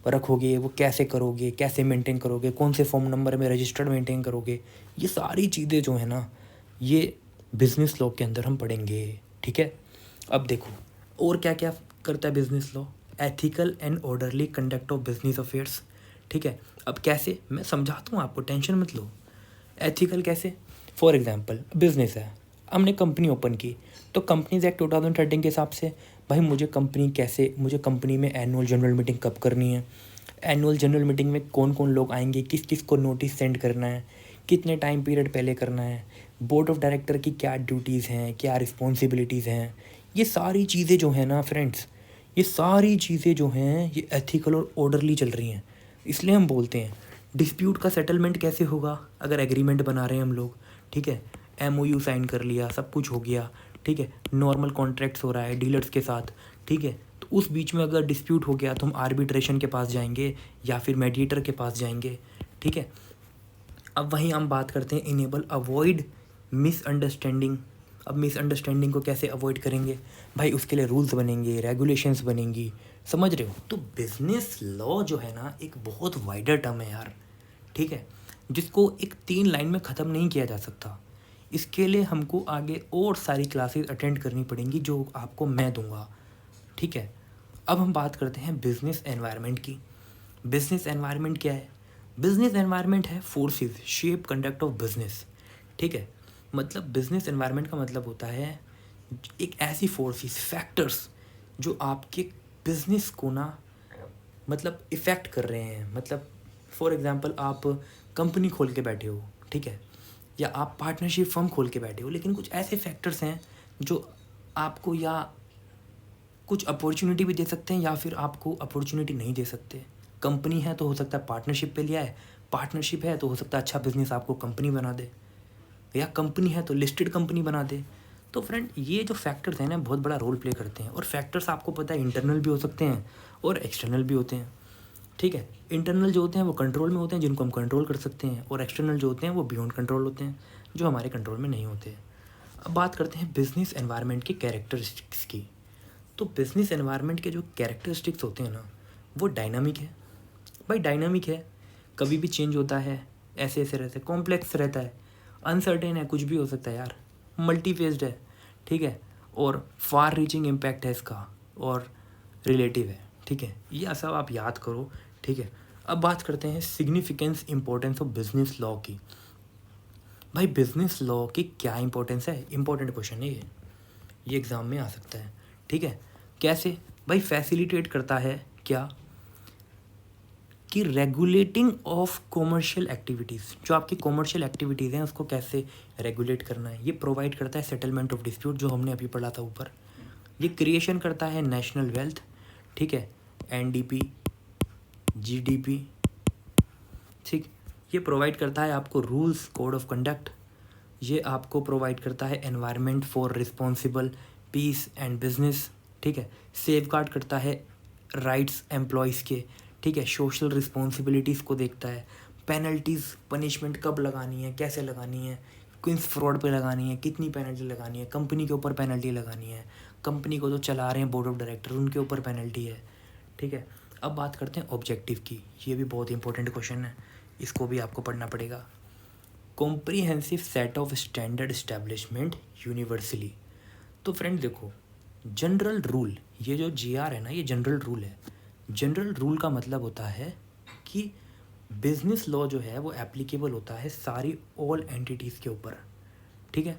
रखोगे वो कैसे करोगे, कैसे मेंटेन करोगे, कौन से फॉर्म नंबर में रजिस्टर्ड मेंटेन करोगे, ये सारी चीज़ें जो है ना ये बिज़नेस लॉ के अंदर हम पढ़ेंगे, ठीक है। अब देखो और क्या क्या करता है business law, ethical and orderly conduct of business affairs, ठीक है। अब कैसे, मैं समझाता हूँ आपको, टेंशन मत लो। एथिकल कैसे, फॉर एग्जांपल बिजनेस है, हमने कंपनी ओपन की तो कंपनीज एक्ट 2013 के हिसाब से भाई मुझे कंपनी में एनुअल जनरल मीटिंग कब करनी है, एनुअल जनरल मीटिंग में कौन कौन लोग आएंगे, किस किस को नोटिस सेंड करना है, कितने टाइम पीरियड पहले करना है, बोर्ड ऑफ डायरेक्टर की क्या ड्यूटीज़ हैं, क्या रिस्पॉन्सिबिलिटीज़ हैं, ये सारी चीज़ें जो हैं ना फ्रेंड्स, ये सारी चीज़ें जो हैं ये एथिकल और ऑर्डरली चल रही हैं। इसलिए हम बोलते हैं डिस्प्यूट का सेटलमेंट कैसे होगा, अगर एग्रीमेंट बना रहे हैं हम लोग, ठीक है, MOU साइन कर लिया, सब कुछ हो गया, ठीक है, नॉर्मल कॉन्ट्रैक्ट्स हो रहा है डीलर्स के साथ, ठीक है, तो उस बीच में अगर डिस्प्यूट हो गया तो हम आर्बिट्रेशन के पास जाएंगे या फिर मेडिएटर के पास जाएंगे, ठीक है। अब वहीं हम बात करते हैं इनेबल अवॉइड मिसअंडरस्टैंडिंग। अब मिसअंडरस्टैंडिंग को कैसे अवॉइड करेंगे भाई, उसके लिए रूल्स बनेंगे, रेगुलेशंस बनेंगी, समझ रहे हो। तो बिजनेस लॉ जो है ना एक बहुत वाइडर टर्म है यार, ठीक है, जिसको एक 3 लाइन में ख़त्म नहीं किया जा सकता। इसके लिए हमको आगे और सारी क्लासेस अटेंड करनी पड़ेंगी जो आपको मैं दूंगा, ठीक है। अब हम बात करते हैं बिजनेस एनवायरनमेंट की। बिजनेस एनवायरनमेंट क्या है, बिजनेस एनवायरनमेंट है forces shape conduct of business, ठीक है। मतलब बिजनेस एनवायरनमेंट का मतलब होता है एक ऐसी फोर्सेस, फैक्टर्स जो आपके बिजनेस को ना मतलब इफ़ेक्ट कर रहे हैं। मतलब फॉर एग्जांपल आप कंपनी खोल के बैठे हो, ठीक है, या आप पार्टनरशिप फर्म खोल के बैठे हो, लेकिन कुछ ऐसे फैक्टर्स हैं जो आपको या कुछ अपॉर्चुनिटी भी दे सकते हैं या फिर आपको अपॉर्चुनिटी नहीं दे सकते। कंपनी है तो हो सकता है पार्टनरशिप पे लिया है, पार्टनरशिप है तो हो सकता है अच्छा बिजनेस आपको कंपनी बना दे, या कंपनी है तो लिस्टेड कंपनी बना दे। तो फ्रेंड ये जो फैक्टर्स हैं ना बहुत बड़ा रोल प्ले करते हैं, और फैक्टर्स आपको पता है इंटरनल भी हो सकते हैं और एक्सटर्नल भी होते हैं, ठीक है। इंटरनल जो होते हैं वो कंट्रोल में होते हैं, जिनको हम कंट्रोल कर सकते हैं, और एक्सटर्नल जो होते हैं वो बियॉन्ड कंट्रोल होते हैं, जो हमारे कंट्रोल में नहीं होते। अब बात करते हैं बिजनेस एनवायरनमेंट की कैरेक्टरिस्टिक्स की। तो बिजनेस एनवायरनमेंट के जो कैरेक्टरिस्टिक्स होते हैं ना वो डायनामिक है। भाई डायनामिक है, कभी भी चेंज होता है, ऐसे ऐसे रहता है, कॉम्प्लेक्स रहता है, अनसर्टेन है, कुछ भी हो सकता है यार, मल्टीफेस्ड है, ठीक है, और फार रीचिंग इम्पैक्ट है इसका, और रिलेटिव है, ठीक है। ये सब आप याद करो, ठीक है। अब बात करते हैं significance importance of business law की। भाई बिजनेस लॉ की क्या इंपॉर्टेंस है, इंपॉर्टेंट क्वेश्चन है ये एग्ज़ाम में आ सकता है, ठीक है। कैसे भाई, फैसिलिटेट करता है क्या कि रेगुलेटिंग ऑफ कॉमर्शियल एक्टिविटीज़, जो आपकी कॉमर्शियल एक्टिविटीज़ हैं उसको कैसे रेगुलेट करना है, ये प्रोवाइड करता है सेटलमेंट ऑफ डिस्प्यूट, जो हमने अभी पढ़ा था ऊपर। ये क्रिएशन करता है नेशनल वेल्थ, ठीक है, NDP, GDP, ठीक। ये प्रोवाइड करता है आपको रूल्स, कोड ऑफ कंडक्ट। ये आपको प्रोवाइड करता है environment for responsible peace and business, ठीक है। सेफ गार्ड करता है राइट्स एम्प्लॉयज़ के, ठीक है, सोशल रिस्पॉन्सिबिलिटीज़ को देखता है, पेनल्टीज़, पनिशमेंट कब लगानी है, कैसे लगानी है, किस फ्रॉड पे लगानी है, कितनी पेनल्टी लगानी है, कंपनी के ऊपर पेनल्टी लगानी है, कंपनी को जो चला रहे हैं बोर्ड ऑफ डायरेक्टर उनके ऊपर पेनल्टी है, ठीक है। अब बात करते हैं ऑब्जेक्टिव की, ये भी बहुत इंपॉर्टेंट क्वेश्चन है, इसको भी आपको पढ़ना पड़ेगा। Comprehensive set of standard establishment universally. तो फ्रेंड देखो, जनरल रूल, ये जो GR है ना ये जनरल रूल है। जनरल रूल का मतलब होता है कि बिजनेस लॉ जो है वो एप्लीकेबल होता है सारी ऑल एंटिटीज़ के ऊपर, ठीक है,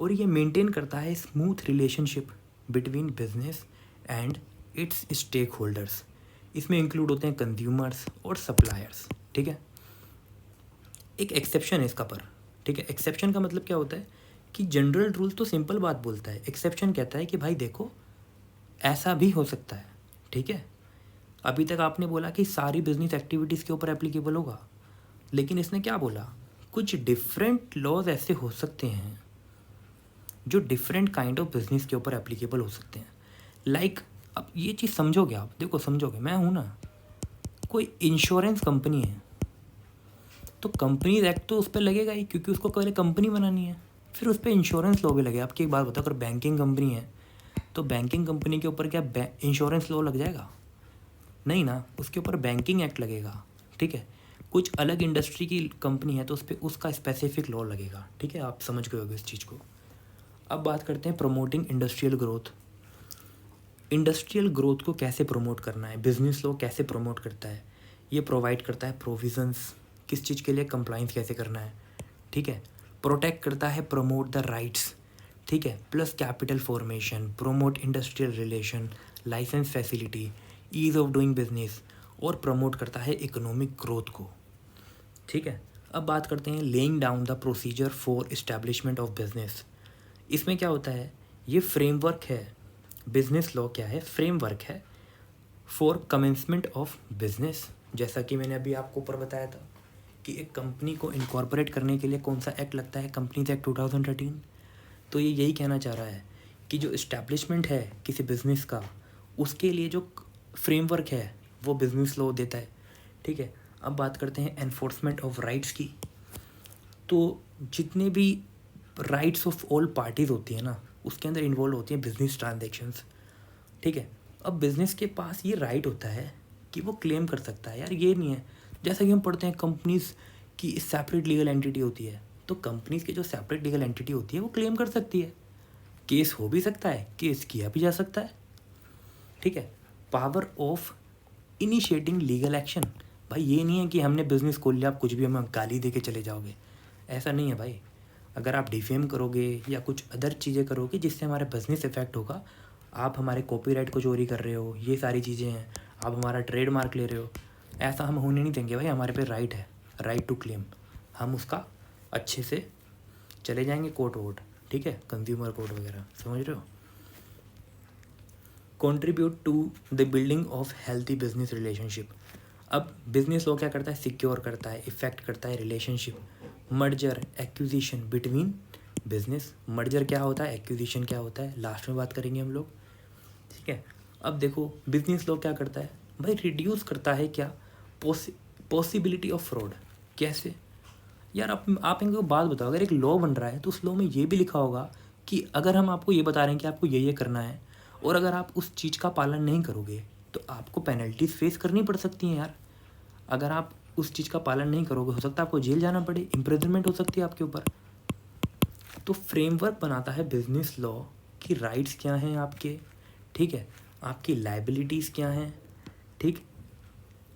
और ये मेंटेन करता है smooth relationship between business and its stakeholders. इसमें इंक्लूड होते हैं कंज्यूमर्स और सप्लायर्स, ठीक है। एक एक्सेप्शन है इसका पर, ठीक है। एक्सेप्शन का मतलब क्या होता है कि जनरल रूल तो सिंपल बात बोलता है, एक्सेप्शन कहता है कि भाई देखो ऐसा भी हो सकता है, ठीक है। अभी तक आपने बोला कि सारी बिजनेस एक्टिविटीज़ के ऊपर एप्लीकेबल होगा, लेकिन इसने क्या बोला, कुछ डिफरेंट लॉज ऐसे हो सकते हैं जो डिफरेंट काइंड ऑफ बिजनेस के ऊपर एप्लीकेबल हो सकते हैं। लाइक अब ये चीज़ समझोगे आप, देखो समझोगे, मैं हूँ ना, कोई इंश्योरेंस कंपनी है, तो कंपनीज एक्ट तो उस पर लगेगा ही, क्योंकि उसको पहले कंपनी बनानी है। फिर उस पर इंश्योरेंस लॉ भी लगे। आपकी एक बात बताओ, अगर बैंकिंग कंपनी है तो बैंकिंग कंपनी के ऊपर क्या इंश्योरेंस लॉ लग जाएगा? नहीं ना, उसके ऊपर बैंकिंग एक्ट लगेगा। ठीक है, कुछ अलग इंडस्ट्री की कंपनी है तो उस पर उसका स्पेसिफिक लॉ लगेगा। ठीक है, आप समझ गए होगे इस चीज़ को। अब बात करते हैं promoting industrial growth. Industrial growth को कैसे प्रमोट करना है, बिजनेस लॉ कैसे प्रमोट करता है? ये प्रोवाइड करता है प्रोविजंस, किस चीज़ के लिए कंप्लाइंस कैसे करना है। ठीक है, प्रोटेक्ट करता है प्रमोट द राइट्स। ठीक है, plus capital formation, promote industrial relation, licence facility, ease of doing business, और प्रमोट करता है इकोनॉमिक ग्रोथ को। ठीक है, अब बात करते हैं laying down the procedure for establishment of business. इसमें क्या होता है, ये फ्रेमवर्क है। बिजनेस लॉ क्या है? फ्रेमवर्क है फॉर कमेंसमेंट ऑफ बिजनेस। जैसा कि मैंने अभी आपको ऊपर बताया था कि एक कंपनी को इनकॉर्पोरेट करने के लिए कौन सा एक्ट लगता है, कंपनीज एक्ट 2013। तो ये यही कहना चाह रहा है कि जो इस्टेब्लिशमेंट है किसी बिज़नेस का, उसके लिए जो फ्रेमवर्क है वो बिज़नेस लॉ देता है। ठीक है, अब बात करते हैं एनफोर्समेंट ऑफ राइट्स की। तो जितने भी राइट्स ऑफ ऑल पार्टीज़ होती है ना, उसके अंदर इन्वॉल्व होती हैं बिजनेस ट्रांजेक्शन्स। ठीक है, अब बिज़नेस के पास ये राइट होता है कि वो क्लेम कर सकता है। यार ये नहीं है, जैसा कि हम पढ़ते हैं कंपनीज़ की सेपरेट लीगल एंटिटी होती है, तो कंपनीज़ की जो सेपरेट लीगल एंटिटी होती है वो क्लेम कर सकती है। केस हो भी सकता है, केस किया भी जा सकता है। ठीक है, power of initiating legal action. भाई ये नहीं है कि हमने बिज़नेस खोल लिया, आप कुछ भी हमें गाली दे के चले जाओगे, ऐसा नहीं है भाई। अगर आप डिफेम करोगे या कुछ अदर चीज़ें करोगे जिससे हमारा बिजनेस इफेक्ट होगा, आप हमारे कॉपीराइट को चोरी कर रहे हो, ये सारी चीज़ें हैं, आप हमारा ट्रेडमार्क ले रहे हो, ऐसा हम होने नहीं देंगे भाई। हमारे पे राइट है, राइट टू क्लेम। हम उसका अच्छे से चले जाएंगे कोर्ट वोट। ठीक है, कंज्यूमर कोर्ट वगैरह, समझ रहे हो। Contribute to the building of healthy business relationship. अब बिजनेस लॉ क्या करता है? सिक्योर करता है, इफेक्ट करता है relationship, merger acquisition between business. Merger क्या होता है, एक्विजिशन क्या होता है, लास्ट में बात करेंगे हम लोग। ठीक है, अब देखो बिजनेस लॉ क्या करता है भाई, रिड्यूस करता है क्या, पॉसिबिलिटी ऑफ फ्रॉड। कैसे यार, आप इनको बात बताओ, अगर एक लॉ बन रहा है तो उस लॉ में ये भी लिखा होगा कि अगर हम आपको ये बता रहे हैं कि आपको ये करना है, और अगर आप उस चीज़ का पालन नहीं करोगे तो आपको पेनल्टीज फेस करनी पड़ सकती हैं यार। अगर आप उस चीज़ का पालन नहीं करोगे, हो सकता है आपको जेल जाना पड़े, इम्प्रिजनमेंट हो सकती है आपके ऊपर। तो फ्रेमवर्क बनाता है बिजनेस लॉ कि राइट्स क्या हैं आपके, ठीक है, आपकी लाइबिलिटीज़ क्या हैं, ठीक,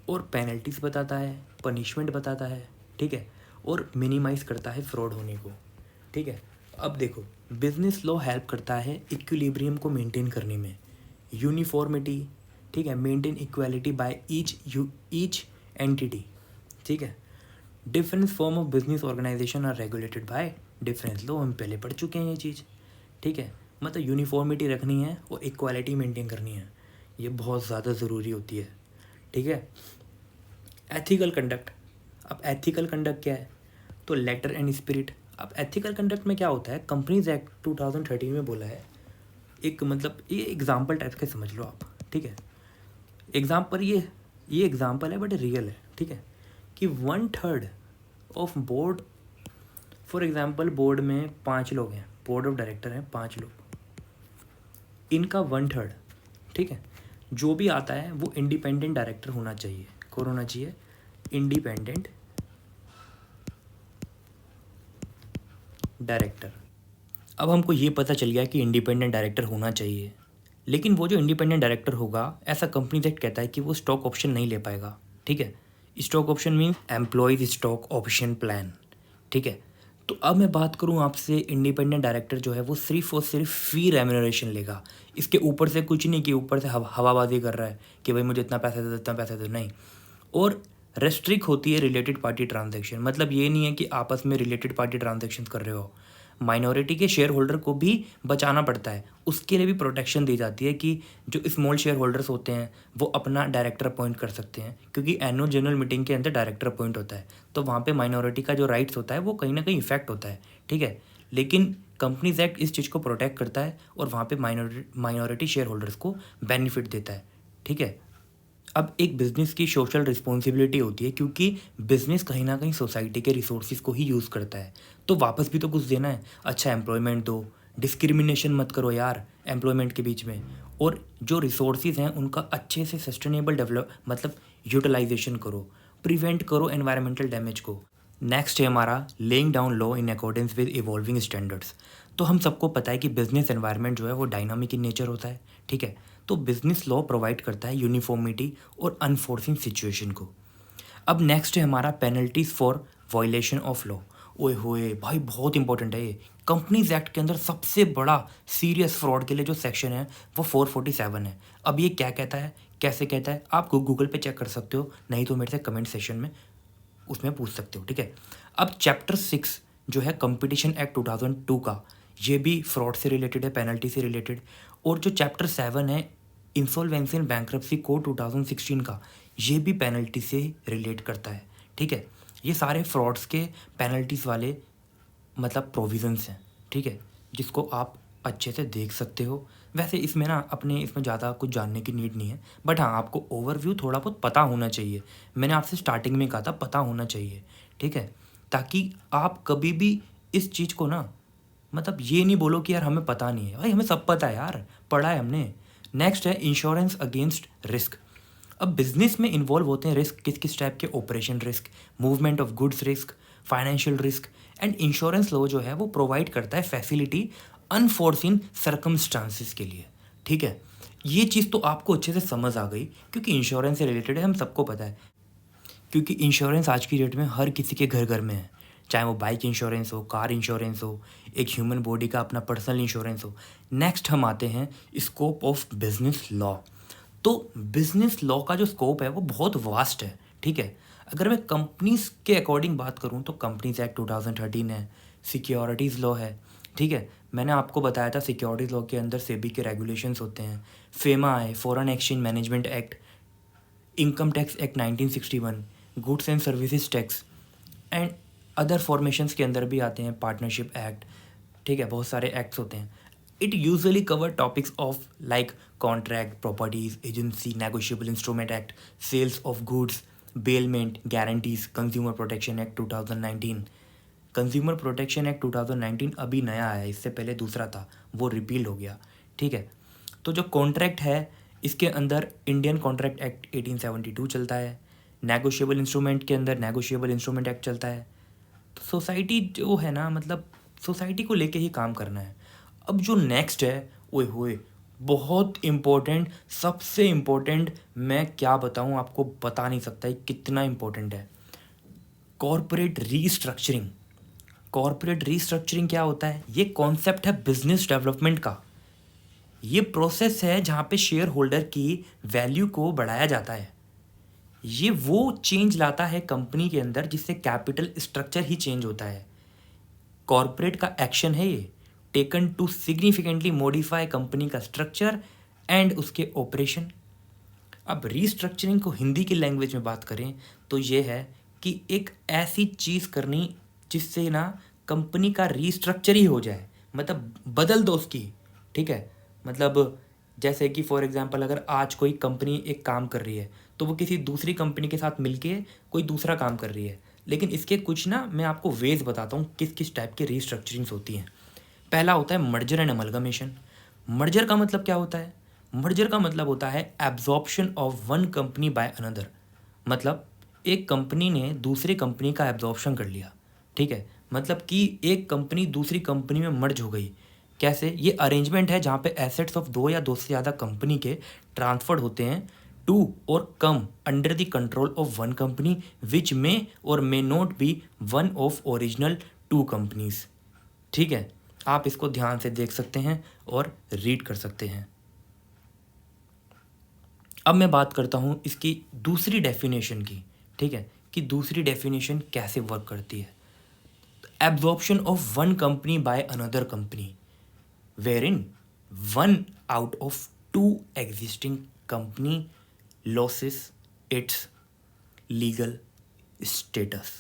और पेनल्टीज बताता है, पनिशमेंट बताता है। ठीक है, और मिनिमाइज करता है फ्रॉड होने को। ठीक है, अब देखो बिजनेस लॉ हेल्प करता है इक्विलिब्रियम को मेंटेन करने में, यूनिफॉर्मिटी। ठीक है, maintain equality by each entity. ठीक है, difference form of business organisation are regulated by difference law. हम पहले पढ़ चुके हैं ये चीज़। ठीक है, मतलब यूनिफॉर्मिटी रखनी है और इक्वालिटी मेंटेन करनी है, ये बहुत ज़्यादा ज़रूरी होती है। ठीक है, एथिकल कंडक्ट। अब एथिकल कंडक्ट क्या है, तो लेटर एंड स्पिरिट। अब एथिकल कंडक्ट में क्या होता है, कंपनीज एक्ट 2013 में बोला है, एक मतलब ये एग्जाम्पल टाइप के समझ लो आप। ठीक है, एग्जाम्पल ये एग्जाम्पल है बट रियल है। ठीक है, कि 1/3 of board, for example board में 5 लोग हैं, बोर्ड ऑफ डायरेक्टर हैं 5 लोग, इनका 1/3, ठीक है, जो भी आता है वो इंडिपेंडेंट डायरेक्टर होना चाहिए। कौन होना चाहिए? Independent director. अब हमको ये पता चल गया कि इंडिपेंडेंट डायरेक्टर होना चाहिए, लेकिन वो जो इंडिपेंडेंट डायरेक्टर होगा, ऐसा कंपनी एक्ट कहता है कि वो स्टॉक ऑप्शन नहीं ले पाएगा। ठीक है, stock option means employees stock option plan. ठीक है, तो अब मैं बात करूं आपसे, इंडिपेंडेंट डायरेक्टर जो है वो सिर्फ और सिर्फ फी रेम्यूनरेशन लेगा, इसके ऊपर से कुछ नहीं कि ऊपर से हवाबाजी कर रहा है कि भाई मुझे इतना पैसा दे, इतना पैसा दे, नहीं। और रेस्ट्रिक्ट होती है रिलेटेड पार्टी ट्रांजैक्शन, मतलब ये नहीं है कि आपस में रिलेटेड पार्टी ट्रांजैक्शन कर रहे हो। माइनॉरिटी के शेयर होल्डर को भी बचाना पड़ता है, उसके लिए भी प्रोटेक्शन दी जाती है कि जो स्मॉल शेयर होल्डर्स होते हैं वो अपना डायरेक्टर अपॉइंट कर सकते हैं, क्योंकि एनुअल जनरल मीटिंग के अंदर डायरेक्टर अपॉइंट होता है, तो वहाँ पे माइनॉरिटी का जो राइट्स होता है वो कहीं ना कहीं इफेक्ट होता है। ठीक है, लेकिन कंपनीज एक्ट इस चीज़ को प्रोटेक्ट करता है और वहाँ पे माइनॉरिटी शेयर होल्डर्स को बेनिफिट देता है। ठीक है, अब एक बिज़नेस की सोशल रिस्पॉन्सिबिलिटी होती है, क्योंकि बिज़नेस कहीं ना कहीं सोसाइटी के रिसोर्सेज को ही यूज़ करता है, तो वापस भी तो कुछ देना है। अच्छा एम्प्लॉयमेंट दो, डिस्क्रिमिनेशन मत करो यार एम्प्लॉयमेंट के बीच में, और जो रिसोर्सेज हैं उनका अच्छे से सस्टेनेबल डेवलप मतलब यूटिलाइजेशन करो, प्रिवेंट करो एनवायरमेंटल डैमेज को। नेक्स्ट है हमारा laying down law in accordance with evolving standards. तो हम सबको पता है कि बिजनेस एनवायरनमेंट जो है वो डायनामिक इन नेचर होता है, ठीक है। तो बिजनेस लॉ प्रोवाइड करता है यूनिफॉर्मिटी और अनफोर्सिंग सिचुएशन को। अब नेक्स्ट है हमारा penalties for violation of law. ओए होए भाई बहुत इंपॉर्टेंट है ये। कंपनीज एक्ट के अंदर सबसे बड़ा सीरियस फ्रॉड के लिए जो सेक्शन है वो 447 है। अब ये क्या कहता है, कैसे कहता है, आप गूगल पे चेक कर सकते हो, नहीं तो मेरे से कमेंट सेशन में उसमें पूछ सकते हो, ठीक है। अब चैप्टर 6 जो है कंपटीशन एक्ट 2002 का, ये भी फ्रॉड से रिलेटेड है, पेनल्टी से रिलेटेड। और जो चैप्टर 7 है इंसॉल्वेंसी एंड बैंक्रप्सी कोड 2016 का, ये भी पेनल्टी से रिलेट करता है, ठीक है। ये सारे फ्रॉड्स के पेनल्टीज़ वाले मतलब प्रोविजंस हैं, ठीक है, जिसको आप अच्छे से देख सकते हो। वैसे इसमें ना अपने इसमें ज़्यादा कुछ जानने की नीड नहीं है, बट हाँ आपको ओवरव्यू थोड़ा बहुत पता होना चाहिए। मैंने आपसे स्टार्टिंग में कहा था पता होना चाहिए, ठीक है, ताकि आप कभी भी इस चीज़ को ना मतलब ये नहीं बोलो कि यार हमें पता नहीं है, भाई हमें सब पता है यार, पढ़ा है हमने। नेक्स्ट है इंश्योरेंस अगेंस्ट रिस्क। अब बिजनेस में इन्वॉल्व होते हैं रिस्क, किस किस टाइप के, operation risk, movement of goods risk, financial risk. And insurance law जो है वो प्रोवाइड करता है फैसिलिटी अनफोर्सिन सर्कमस्टांसिस के लिए, ठीक है। ये चीज़ तो आपको अच्छे से समझ आ गई, क्योंकि इंश्योरेंस से रिलेटेड है, हम सबको पता है, क्योंकि इंश्योरेंस आज की डेट में हर किसी के घर घर में है, चाहे वो बाइक इंश्योरेंस हो, कार इंश्योरेंस हो, एक ह्यूमन बॉडी का अपना पर्सनल इंश्योरेंस हो। नेक्स्ट हम आते हैं स्कोप ऑफ बिजनेस लॉ। तो बिजनेस लॉ का जो स्कोप है वो बहुत वास्ट है, ठीक है। अगर मैं कंपनीज के अकॉर्डिंग बात करूं तो कंपनीज एक्ट 2013 है, सिक्योरिटीज़ लॉ है, ठीक है। मैंने आपको बताया था सिक्योरिटीज़ लॉ के अंदर सेबी के रेगुलेशंस होते हैं, फेमा है, foreign exchange management act, income tax act 1961, goods and services tax, and other formations के अंदर भी आते हैं, पार्टनरशिप एक्ट, ठीक है, बहुत सारे एक्ट्स होते हैं। It usually cover topics of like contract, properties, agency, negotiable instrument act, sales of goods, bailment, guarantees, consumer protection act 2019। Consumer protection act 2019 अभी नया आया है, इससे पहले दूसरा था, वो रिपील हो गया, ठीक है। तो जो कॉन्ट्रैक्ट है इसके अंदर इंडियन कॉन्ट्रैक्ट एक्ट 1872 चलता है, नेगोशिएबल इंस्ट्रूमेंट के अंदर नेगोशिएबल इंस्ट्रूमेंट एक्ट चलता है। तो सोसाइटी जो है ना मतलब सोसाइटी को लेके ही काम करना है। अब जो नेक्स्ट है ओए होए बहुत इम्पोर्टेंट, सबसे इम्पोर्टेंट, मैं क्या बताऊं आपको, बता नहीं सकता ये कितना इम्पोर्टेंट है, कॉरपोरेट रीस्ट्रक्चरिंग। कॉरपोरेट रीस्ट्रक्चरिंग क्या होता है, ये कॉन्सेप्ट है बिजनेस डेवलपमेंट का। ये प्रोसेस है जहाँ पे शेयर होल्डर की वैल्यू को बढ़ाया जाता है। ये वो चेंज लाता है कंपनी के अंदर जिससे कैपिटल स्ट्रक्चर ही चेंज होता है। कॉरपोरेट का एक्शन है ये, taken to significantly modify company का स्ट्रक्चर एंड उसके ऑपरेशन। अब रीस्ट्रक्चरिंग को हिंदी की लैंग्वेज में बात करें तो ये है कि एक ऐसी चीज़ करनी जिससे ना कंपनी का रीस्ट्रक्चर ही हो जाए, मतलब बदल दो उसकी, ठीक है। मतलब जैसे कि फॉर एग्जांपल अगर आज कोई कंपनी एक काम कर रही है तो वो किसी दूसरी कंपनी के साथ मिलके कोई दूसरा काम कर रही है, लेकिन इसके कुछ ना मैं आपको वेज बताता हूँ किस किस टाइप के रीस्ट्रक्चरिंग्स होती हैं। पहला होता है मर्जर एंड अमलगमेशन। मर्जर का मतलब क्या होता है, मर्जर का मतलब होता है absorption of one company by another. मतलब एक कंपनी ने दूसरी कंपनी का एब्जॉर्प्शन कर लिया, ठीक है, मतलब कि एक कंपनी दूसरी कंपनी में मर्ज हो गई। कैसे, ये अरेंजमेंट है जहाँ पे एसेट्स ऑफ दो या दो से ज़्यादा कंपनी के ट्रांसफर्ड होते हैं two or come under the control of one company which may or may not be one of original two companies, ठीक है। आप इसको ध्यान से देख सकते हैं और रीड कर सकते हैं। अब मैं बात करता हूँ इसकी दूसरी डेफिनेशन की, ठीक है, कि दूसरी डेफिनेशन कैसे वर्क करती है। Absorption of one company by another company wherein one out of two existing company loses its legal status।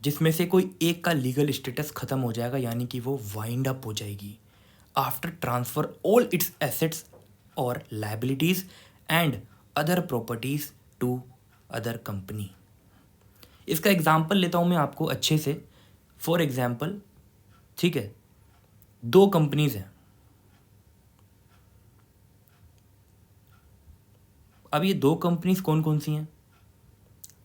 जिसमें से कोई एक का लीगल स्टेटस खत्म हो जाएगा, यानी कि वो वाइंड अप हो जाएगी after transfer all its assets और liabilities and other properties to other company. इसका एग्जाम्पल लेता हूँ मैं आपको अच्छे से। फॉर एग्जाम्पल, ठीक है, दो कंपनीज हैं। अब ये दो कंपनीज कौन कौन सी हैं?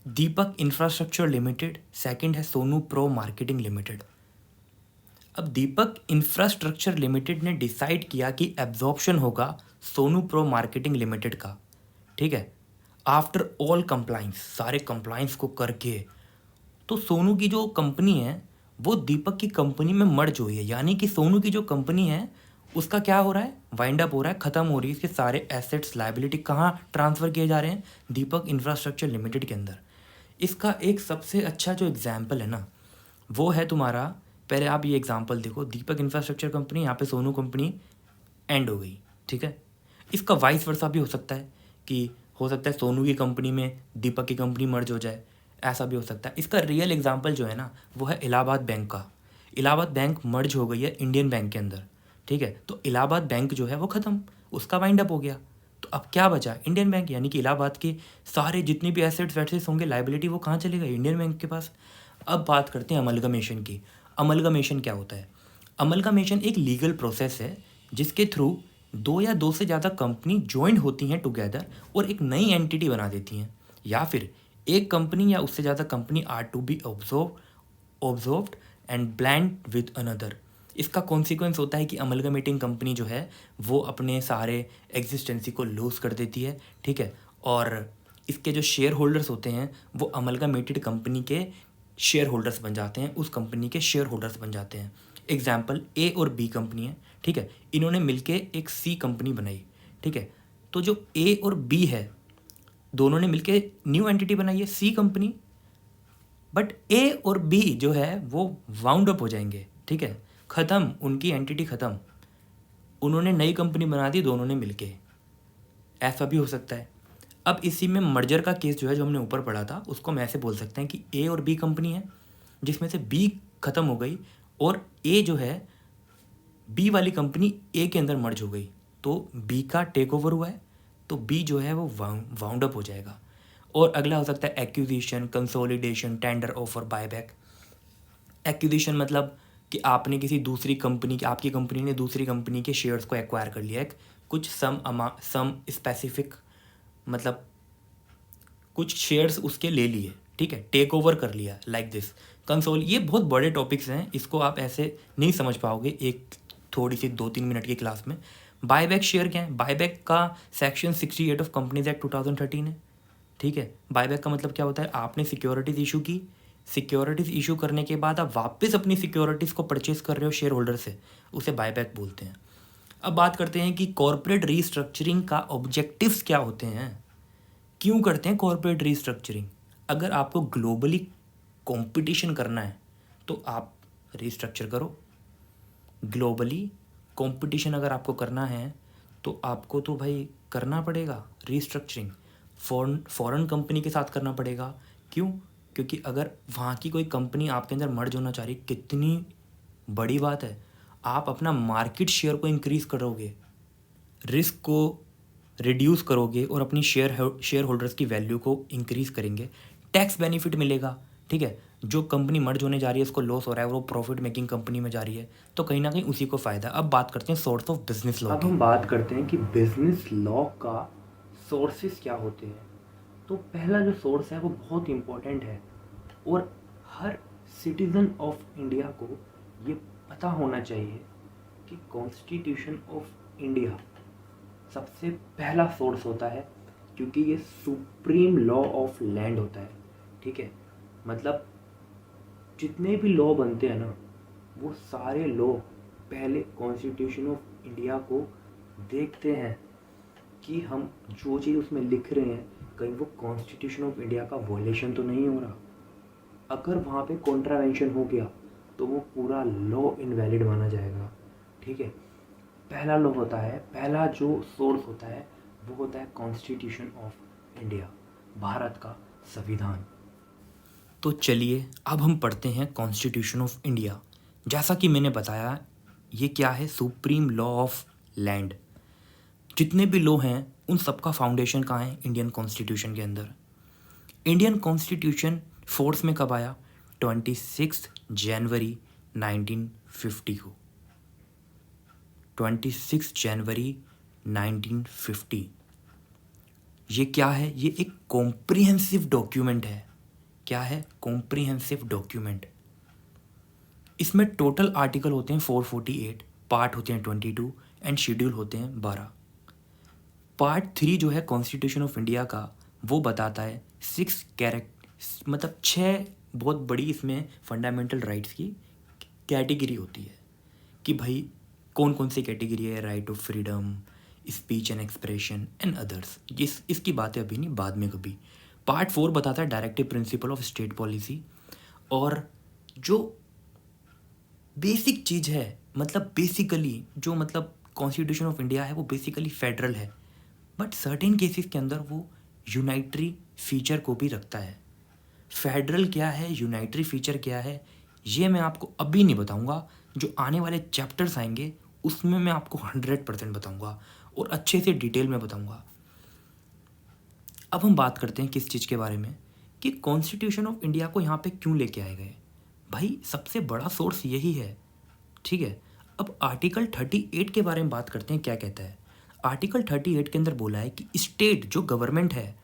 दीपक इंफ्रास्ट्रक्चर लिमिटेड, सेकंड है सोनू प्रो मार्केटिंग लिमिटेड। अब दीपक इंफ्रास्ट्रक्चर लिमिटेड ने डिसाइड किया कि एब्जॉर्प्शन होगा सोनू प्रो मार्केटिंग लिमिटेड का, ठीक है, आफ्टर ऑल कंप्लाइंस, सारे कंप्लाइंस को करके। तो सोनू की जो कंपनी है वो दीपक की कंपनी में मर्ज हुई है, यानी कि सोनू की जो कंपनी है उसका क्या हो रहा है, वाइंड अप हो रहा है, ख़त्म हो रही है। इसके सारे एसेट्स लायबिलिटी कहाँ ट्रांसफ़र किए जा रहे हैं? दीपक इंफ्रास्ट्रक्चर लिमिटेड के अंदर। इसका एक सबसे अच्छा जो एग्जाम्पल है ना, वो है तुम्हारा, पहले आप ये एग्जाम्पल देखो, दीपक इंफ्रास्ट्रक्चर कंपनी, यहाँ पे सोनू कंपनी एंड हो गई, ठीक है। इसका वाइस वर्सा भी हो सकता है कि हो सकता है सोनू की कंपनी में दीपक की कंपनी मर्ज हो जाए, ऐसा भी हो सकता है। इसका रियल एग्जाम्पल जो है ना वो है इलाहाबाद बैंक का। इलाहाबाद बैंक मर्ज हो गई है इंडियन बैंक के अंदर, ठीक है। तो इलाहाबाद बैंक जो है वो ख़त्म, उसका वाइंड अप हो गया। तो अब क्या बचा? इंडियन बैंक, यानी कि इलाहाबाद के सारे जितने भी एसेट्स वैसेट्स होंगे, लाइबिलिटी, वो कहाँ चले गए? इंडियन बैंक के पास। अब बात करते हैं अमलगमेशन की। अमलगमेशन क्या होता है? अमलगमेशन एक लीगल प्रोसेस है जिसके थ्रू दो या दो से ज़्यादा कंपनी ज्वाइन होती हैं टुगेदर और एक नई एंटिटी बना देती हैं, या फिर एक कंपनी या उससे ज़्यादा company are to be observed and blend with another. इसका कॉन्सिक्वेंस होता है कि अमलगमेटिंग कंपनी जो है वो अपने सारे एग्जिस्टेंसी को लूज़ कर देती है, ठीक है। और इसके जो शेयर होल्डर्स होते हैं वो अमलगमेटेड कंपनी के शेयर होल्डर्स बन जाते हैं, उस कंपनी के शेयर होल्डर्स बन जाते हैं। एग्जाम्पल, ए और बी कंपनी है, ठीक है, इन्होंने मिलके एक सी कंपनी बनाई, ठीक है। तो जो ए और बी है दोनों ने मिलके न्यू एंटिटी बनाई है, सी कंपनी, बट ए और बी जो है वो वाउंड अप हो जाएंगे, ठीक है, ख़त्म, उनकी एंटिटी ख़त्म, उन्होंने नई कंपनी बना दी दोनों ने मिलके, ऐसा भी हो सकता है। अब इसी में मर्जर का केस जो है, जो हमने ऊपर पढ़ा था, उसको हम ऐसे बोल सकते हैं कि ए और बी कंपनी है जिसमें से बी ख़त्म हो गई और ए जो है बी वाली कंपनी ए के अंदर मर्ज हो गई, तो बी का टेक ओवर हुआ है, तो बी जो है वो वाउंड अप हो जाएगा। और अगला हो सकता है acquisition, consolidation, tender offer, buyback. Acquisition मतलब कि आपने किसी दूसरी कंपनी, आपकी कंपनी ने दूसरी कंपनी के शेयर्स को एक्वायर कर लिया, कुछ सम स्पेसिफिक, मतलब कुछ शेयर्स उसके ले लिए, ठीक है, टेक ओवर कर लिया, लाइक दिस। कंसोल, ये बहुत बड़े टॉपिक्स हैं, इसको आप ऐसे नहीं समझ पाओगे एक थोड़ी सी 2-3 मिनट की क्लास में। बायबैक शेयर क्या है? बायबैक का सेक्शन 68 ऑफ कंपनीज एक्ट 2013 है, ठीक है। बायबैक का मतलब क्या होता है? आपने सिक्योरिटीज़ इशू की, सिक्योरिटीज़ इशू करने के बाद आप वापस अपनी सिक्योरिटीज़ को परचेज कर रहे हो शेयर होल्डर से, उसे बायबैक बोलते हैं। अब बात करते हैं कि कॉर्पोरेट रीस्ट्रक्चरिंग का ऑब्जेक्टिव्स क्या होते हैं, क्यों करते हैं कॉर्पोरेट रीस्ट्रक्चरिंग? अगर आपको ग्लोबली कंपटीशन करना है तो आप रीस्ट्रक्चर करो। ग्लोबली कंपटीशन अगर आपको करना है तो आपको तो भाई करना पड़ेगा रीस्ट्रक्चरिंग, फॉरेन कंपनी के साथ करना पड़ेगा। क्यों? क्योंकि अगर वहाँ की कोई कंपनी आपके अंदर मर्ज होना चाह रही, कितनी बड़ी बात है, आप अपना मार्केट शेयर को इंक्रीज़ करोगे, रिस्क को रिड्यूस करोगे और अपनी शेयर होल्डर्स की वैल्यू को इंक्रीज़ करेंगे, टैक्स बेनिफिट मिलेगा, ठीक है। जो कंपनी मर्ज होने जा रही है, उसको लॉस हो रहा है और वो प्रॉफिट मेकिंग कंपनी में जा रही है, तो कहीं ना कहीं उसी को फ़ायदा। अब बात करते हैं सोर्स ऑफ बिजनेस लॉ। अब हम बात करते हैं कि बिजनेस लॉ का सोर्सेस क्या होते हैं। तो पहला जो सोर्स है वो बहुत इम्पोर्टेंट है और हर सिटीज़न ऑफ इंडिया को ये पता होना चाहिए कि कॉन्स्टिट्यूशन ऑफ इंडिया सबसे पहला सोर्स होता है, क्योंकि ये सुप्रीम लॉ ऑफ लैंड होता है, ठीक है। मतलब जितने भी लॉ बनते हैं ना, वो सारे लॉ पहले कॉन्स्टिट्यूशन ऑफ इंडिया को देखते हैं कि हम जो चीज़ उसमें लिख रहे हैं कहीं वो कॉन्स्टिट्यूशन ऑफ इंडिया का वॉयलेशन तो नहीं हो रहा। अगर वहाँ पे कॉन्ट्रावेंशन हो गया तो वो पूरा लॉ इनवैलिड माना जाएगा, ठीक है। पहला लॉ होता है, पहला जो सोर्स होता है वो होता है कॉन्स्टिट्यूशन ऑफ इंडिया, भारत का संविधान। तो चलिए अब हम पढ़ते हैं कॉन्स्टिट्यूशन ऑफ इंडिया। जैसा कि मैंने बताया, ये क्या है? Supreme law of land. जितने भी लॉ हैं उन सबका फाउंडेशन कहाँ है? इंडियन कॉन्स्टिट्यूशन के अंदर। इंडियन कॉन्स्टिट्यूशन फोर्स में कब आया? 26 जनवरी 1950 को। 26 जनवरी 1950। ये क्या है? ये एक कॉम्प्रिहेंसिव डॉक्यूमेंट है। क्या है? Comprehensive document. इसमें टोटल आर्टिकल होते हैं 448, पार्ट होते हैं 22 एंड शेड्यूल होते हैं 12। पार्ट 3 जो है कॉन्स्टिट्यूशन ऑफ इंडिया का, वो बताता है 6 बहुत बड़ी इसमें फंडामेंटल राइट्स की कैटेगरी होती है कि भाई कौन कौन सी कैटेगरी है। Right of freedom, speech and expression and others. इसकी बातें अभी नहीं, बाद में कभी। पार्ट 4 बताता है directive principle of state policy. और जो बेसिक चीज़ है, मतलब बेसिकली जो मतलब कॉन्स्टिट्यूशन ऑफ इंडिया है वो बेसिकली फेडरल है, बट सर्टेन केसेस के अंदर वो यूनाइटरी फीचर को भी रखता है। फेडरल क्या है, यूनाइटरी फीचर क्या है, ये मैं आपको अभी नहीं बताऊंगा। जो आने वाले चैप्टर्स आएंगे उसमें मैं आपको 100% बताऊंगा और अच्छे से डिटेल में बताऊंगा। अब हम बात करते हैं किस चीज़ के बारे में कि कॉन्स्टिट्यूशन ऑफ इंडिया को यहाँ पे क्यों लेके आए गए। भाई सबसे बड़ा सोर्स यही है, ठीक है। अब आर्टिकल 38 के बारे में बात करते हैं, क्या कहता है। आर्टिकल 38 के अंदर बोला है कि स्टेट जो गवर्नमेंट है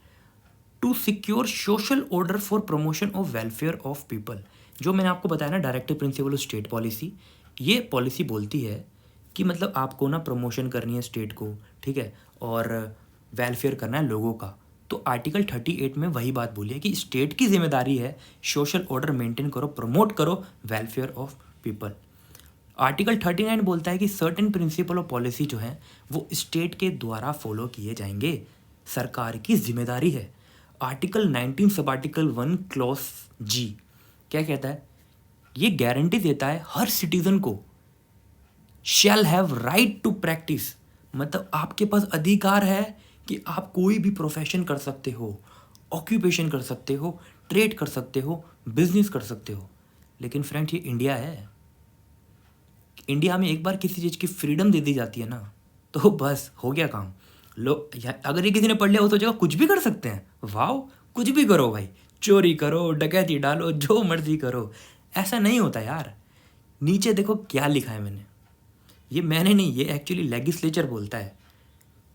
to secure social order for promotion of welfare of people. जो मैंने आपको बताया ना directive principle of state policy, ये पॉलिसी बोलती है कि मतलब आपको ना प्रमोशन करनी है स्टेट को, ठीक है, और वेलफेयर करना है लोगों का। तो आर्टिकल 38 में वही बात बोली है कि स्टेट की जिम्मेदारी है सोशल ऑर्डर मेंटेन करो, प्रमोट करो वेलफेयर ऑफ पीपल। आर्टिकल 39 बोलता है कि सर्टेन प्रिंसिपल ऑफ पॉलिसी जो है वो स्टेट के द्वारा फॉलो किए जाएंगे, सरकार की जिम्मेदारी है। आर्टिकल 19 सब आर्टिकल 1 क्लॉज जी क्या कहता है? ये गारंटी देता है हर सिटीजन को shall have right to practice, मतलब आपके पास अधिकार है कि आप कोई भी प्रोफेशन कर सकते हो, ऑक्यूपेशन कर सकते हो, ट्रेड कर सकते हो, बिजनेस कर सकते हो। लेकिन फ्रेंड्स ये इंडिया है। इंडिया में एक बार किसी चीज़ की फ्रीडम दे दी जाती है ना, तो बस हो गया काम। अगर ये किसी ने पढ़ लिया हो तो जगह कुछ भी कर सकते हैं। वाओ, कुछ भी करो भाई, चोरी करो, डकैती डालो, जो मर्जी करो। ऐसा नहीं होता यार। नीचे देखो क्या लिखा है मैंने, ये मैंने नहीं, ये एक्चुअली लेजिस्लेचर बोलता है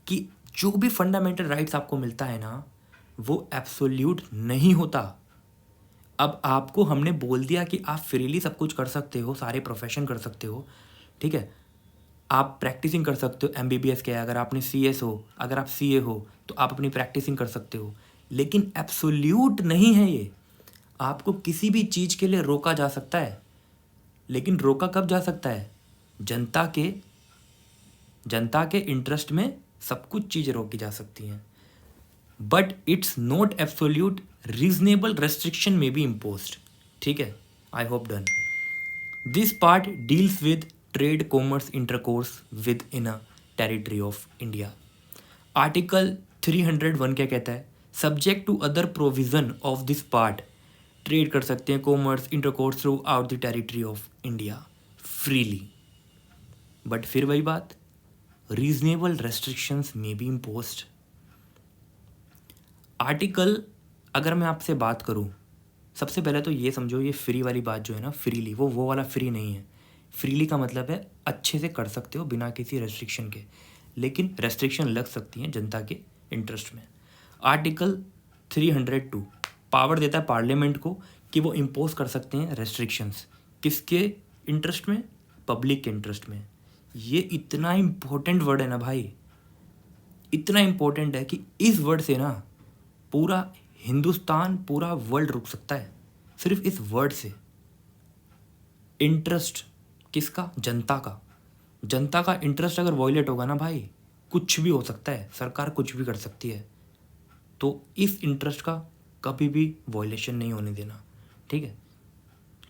कि जो भी फंडामेंटल राइट्स आपको मिलता है ना वो एब्सोल्यूट नहीं होता। अब आपको हमने बोल दिया कि आप फ्रीली सब कुछ कर सकते हो, सारे प्रोफेशन कर सकते हो, ठीक है, आप प्रैक्टिसिंग कर सकते हो। एमबीबीएस क्या है, अगर आपने सीएस हो, अगर आप सीए हो तो आप अपनी प्रैक्टिसिंग कर सकते हो, लेकिन एब्सोल्यूट नहीं है ये। आपको किसी भी चीज़ के लिए रोका जा सकता है, लेकिन रोका कब जा सकता है? जनता के इंटरेस्ट में सब कुछ चीज़ें रोकी जा सकती हैं, but it's not absolute. Reasonable restriction may be imposed, ठीक है। I hope done. This part deals with trade, commerce, intercourse with in a territory of India. Article 301 क्या कहता है? Subject to other provision of this part, trade कर सकते हैं, commerce, intercourse throughout the territory of India freely. But फिर वही बात, reasonable restrictions may be imposed. Article, अगर मैं आपसे बात करूं, सबसे पहले तो ये समझो ये फ्री वाली बात जो है ना, फ्रीली, वो वाला फ्री नहीं है। फ्रीली का मतलब है अच्छे से कर सकते हो बिना किसी रेस्ट्रिक्शन के, लेकिन रेस्ट्रिक्शन लग सकती हैं जनता के इंटरेस्ट में। आर्टिकल 302 पावर देता है पार्लियामेंट को कि वो इम्पोज कर सकते हैं रेस्ट्रिक्शंस, किसके इंटरेस्ट में? पब्लिक के इंटरेस्ट में। ये इतना इम्पोर्टेंट वर्ड है ना भाई, इतना इम्पोर्टेंट है कि इस वर्ड से ना पूरा हिंदुस्तान, पूरा वर्ल्ड रुक सकता है, सिर्फ इस वर्ड से। इंटरेस्ट किसका? जनता का। जनता का इंटरेस्ट अगर वॉयलेट होगा ना भाई, कुछ भी हो सकता है, सरकार कुछ भी कर सकती है। तो इस इंटरेस्ट का कभी भी वॉयलेशन नहीं होने देना, ठीक है।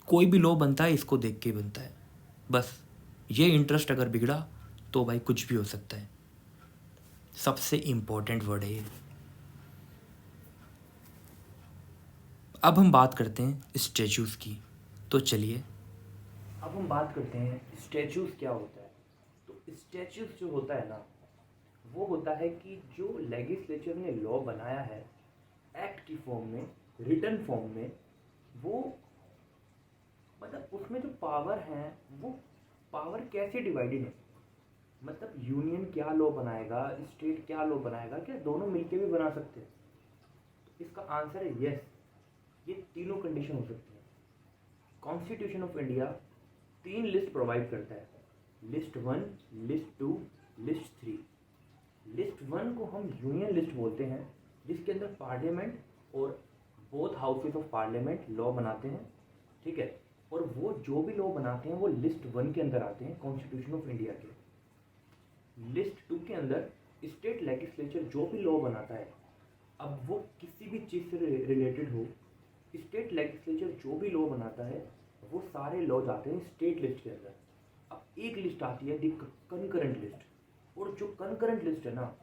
कोई भी लॉ बनता है इसको देख के ही बनता है, बस ये इंटरेस्ट अगर बिगड़ा तो भाई कुछ भी हो सकता है। सबसे इम्पोर्टेंट वर्ड है ये। अब हम बात करते हैं स्टैच्यूज की, तो चलिए अब हम बात करते हैं स्टैच्यूज क्या होता है। तो स्टैच्यूज जो होता है ना वो होता है कि जो लेजिस्लेचर ने लॉ बनाया है एक्ट की फॉर्म में, रिटन फॉर्म में, वो मतलब उसमें जो पावर है वो पावर कैसे डिवाइडेड है। मतलब यूनियन क्या लॉ बनाएगा, स्टेट क्या लॉ बनाएगा, क्या दोनों मिलके भी बना सकते हैं? तो इसका आंसर है यस, ये तीनों कंडीशन हो सकती है। Constitution of India 3 list provide करता है, लिस्ट 1, लिस्ट 2, लिस्ट 3। लिस्ट 1 को हम यूनियन लिस्ट बोलते हैं, जिसके अंदर पार्लियामेंट और both houses of parliament law बनाते हैं, ठीक है। और वो जो भी लॉ बनाते हैं वो लिस्ट 1 के अंदर आते हैं कॉन्स्टिट्यूशन ऑफ इंडिया के। लिस्ट 2 के अंदर स्टेट लेजिस्लेचर जो भी लॉ बनाता है, अब वो किसी भी चीज़ से रिलेटेड हो, स्टेट लेजिस्लेचर जो भी लॉ बनाता है वो सारे लॉ जाते हैं स्टेट लिस्ट के अंदर। अब एक लिस्ट आती है दी कंकरेंट लिस्ट, और जो कंकरेंट लिस्ट है ना,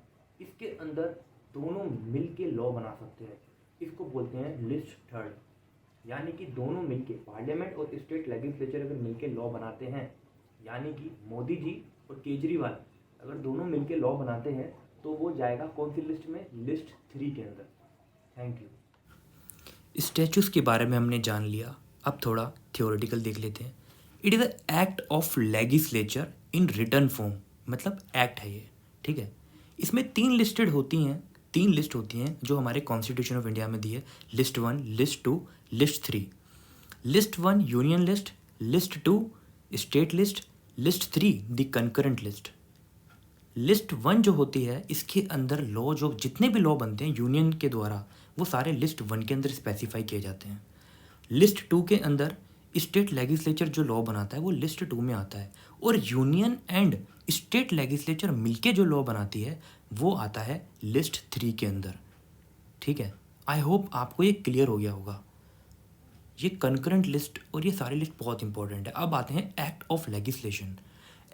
इसके अंदर दोनों मिल के लॉ बना सकते हैं। इसको बोलते हैं लिस्ट थर्ड, यानी कि दोनों मिलके पार्लियामेंट और स्टेट लेजिस्लेचर अगर मिलके लॉ बनाते हैं, यानी कि मोदी जी और केजरीवाल अगर दोनों मिलके लॉ बनाते हैं, तो वो जाएगा कौन सी लिस्ट में, लिस्ट 3 के अंदर। Thank you. स्टैचूज के बारे में हमने जान लिया, अब थोड़ा थियोरेटिकल देख लेते हैं। It is a act of legislature in written form, मतलब एक्ट है ये, ठीक है। इसमें 3 लिस्ट होती हैं जो हमारे कॉन्स्टिट्यूशन ऑफ इंडिया में दी है, list 1, list 2, list 3। List 1 union list, list 2 state list, list 3 the concurrent list. List 1 जो होती है, इसके अंदर लॉ जो जितने भी लॉ बनते हैं यूनियन के द्वारा, वो सारे लिस्ट 1 के अंदर स्पेसिफाई किए जाते हैं। लिस्ट 2 के अंदर स्टेट लेजिस्लेचर जो लॉ बनाता है वो लिस्ट 2 में आता है, और यूनियन एंड स्टेट लेजिस्लेचर मिलके जो लॉ बनाती है वो आता है लिस्ट 3 के अंदर, ठीक है। आई होप आपको ये क्लियर हो गया होगा। ये कंकरेंट लिस्ट और ये सारी लिस्ट बहुत इंपॉर्टेंट है। अब आते हैं act of legislation.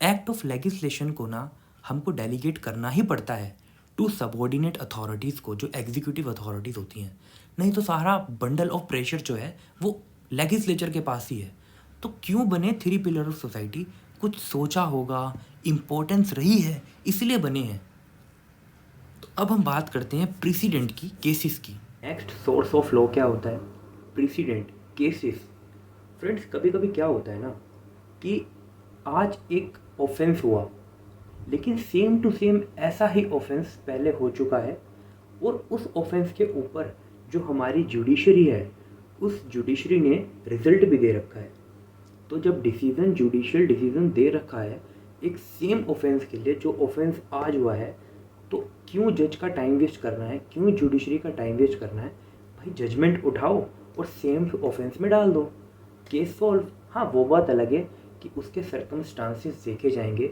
Act of legislation को ना हमको डेलीगेट करना ही पड़ता है टू सबऑर्डिनेट अथॉरिटीज़ को, जो एग्जीक्यूटिव अथॉरिटीज़ होती हैं, नहीं तो सारा बंडल ऑफ प्रेशर जो है वो लेजिस्लेचर के पास ही है। तो क्यों बने 3 पिलर ऑफ सोसाइटी? कुछ सोचा होगा, इम्पोर्टेंस रही है, इसलिए बने हैं। तो अब हम बात करते हैं प्रेसिडेंट की, केसेस की। नेक्स्ट सोर्स ऑफ लॉ क्या होता है? President, cases. फ्रेंड्स, कभी कभी क्या होता है ना कि आज एक ऑफेंस हुआ, लेकिन सेम टू सेम ऐसा ही ऑफेंस पहले हो चुका है, और उस ऑफेंस के ऊपर जो हमारी जुडिशरी है, उस जुडिशरी ने रिजल्ट भी दे रखा है। तो जब डिसीजन, जुडिशियल डिसीजन दे रखा है एक सेम ऑफेंस के लिए, जो ऑफेंस आज हुआ है, तो क्यों जज का टाइम वेस्ट करना है, क्यों जुडिशरी का टाइम वेस्ट करना है? भाई जजमेंट उठाओ और सेम ऑफेंस में डाल दो, केस सॉल्व। हाँ, वो बात अलग है कि उसके सर्कमस्टांसेस देखे जाएंगे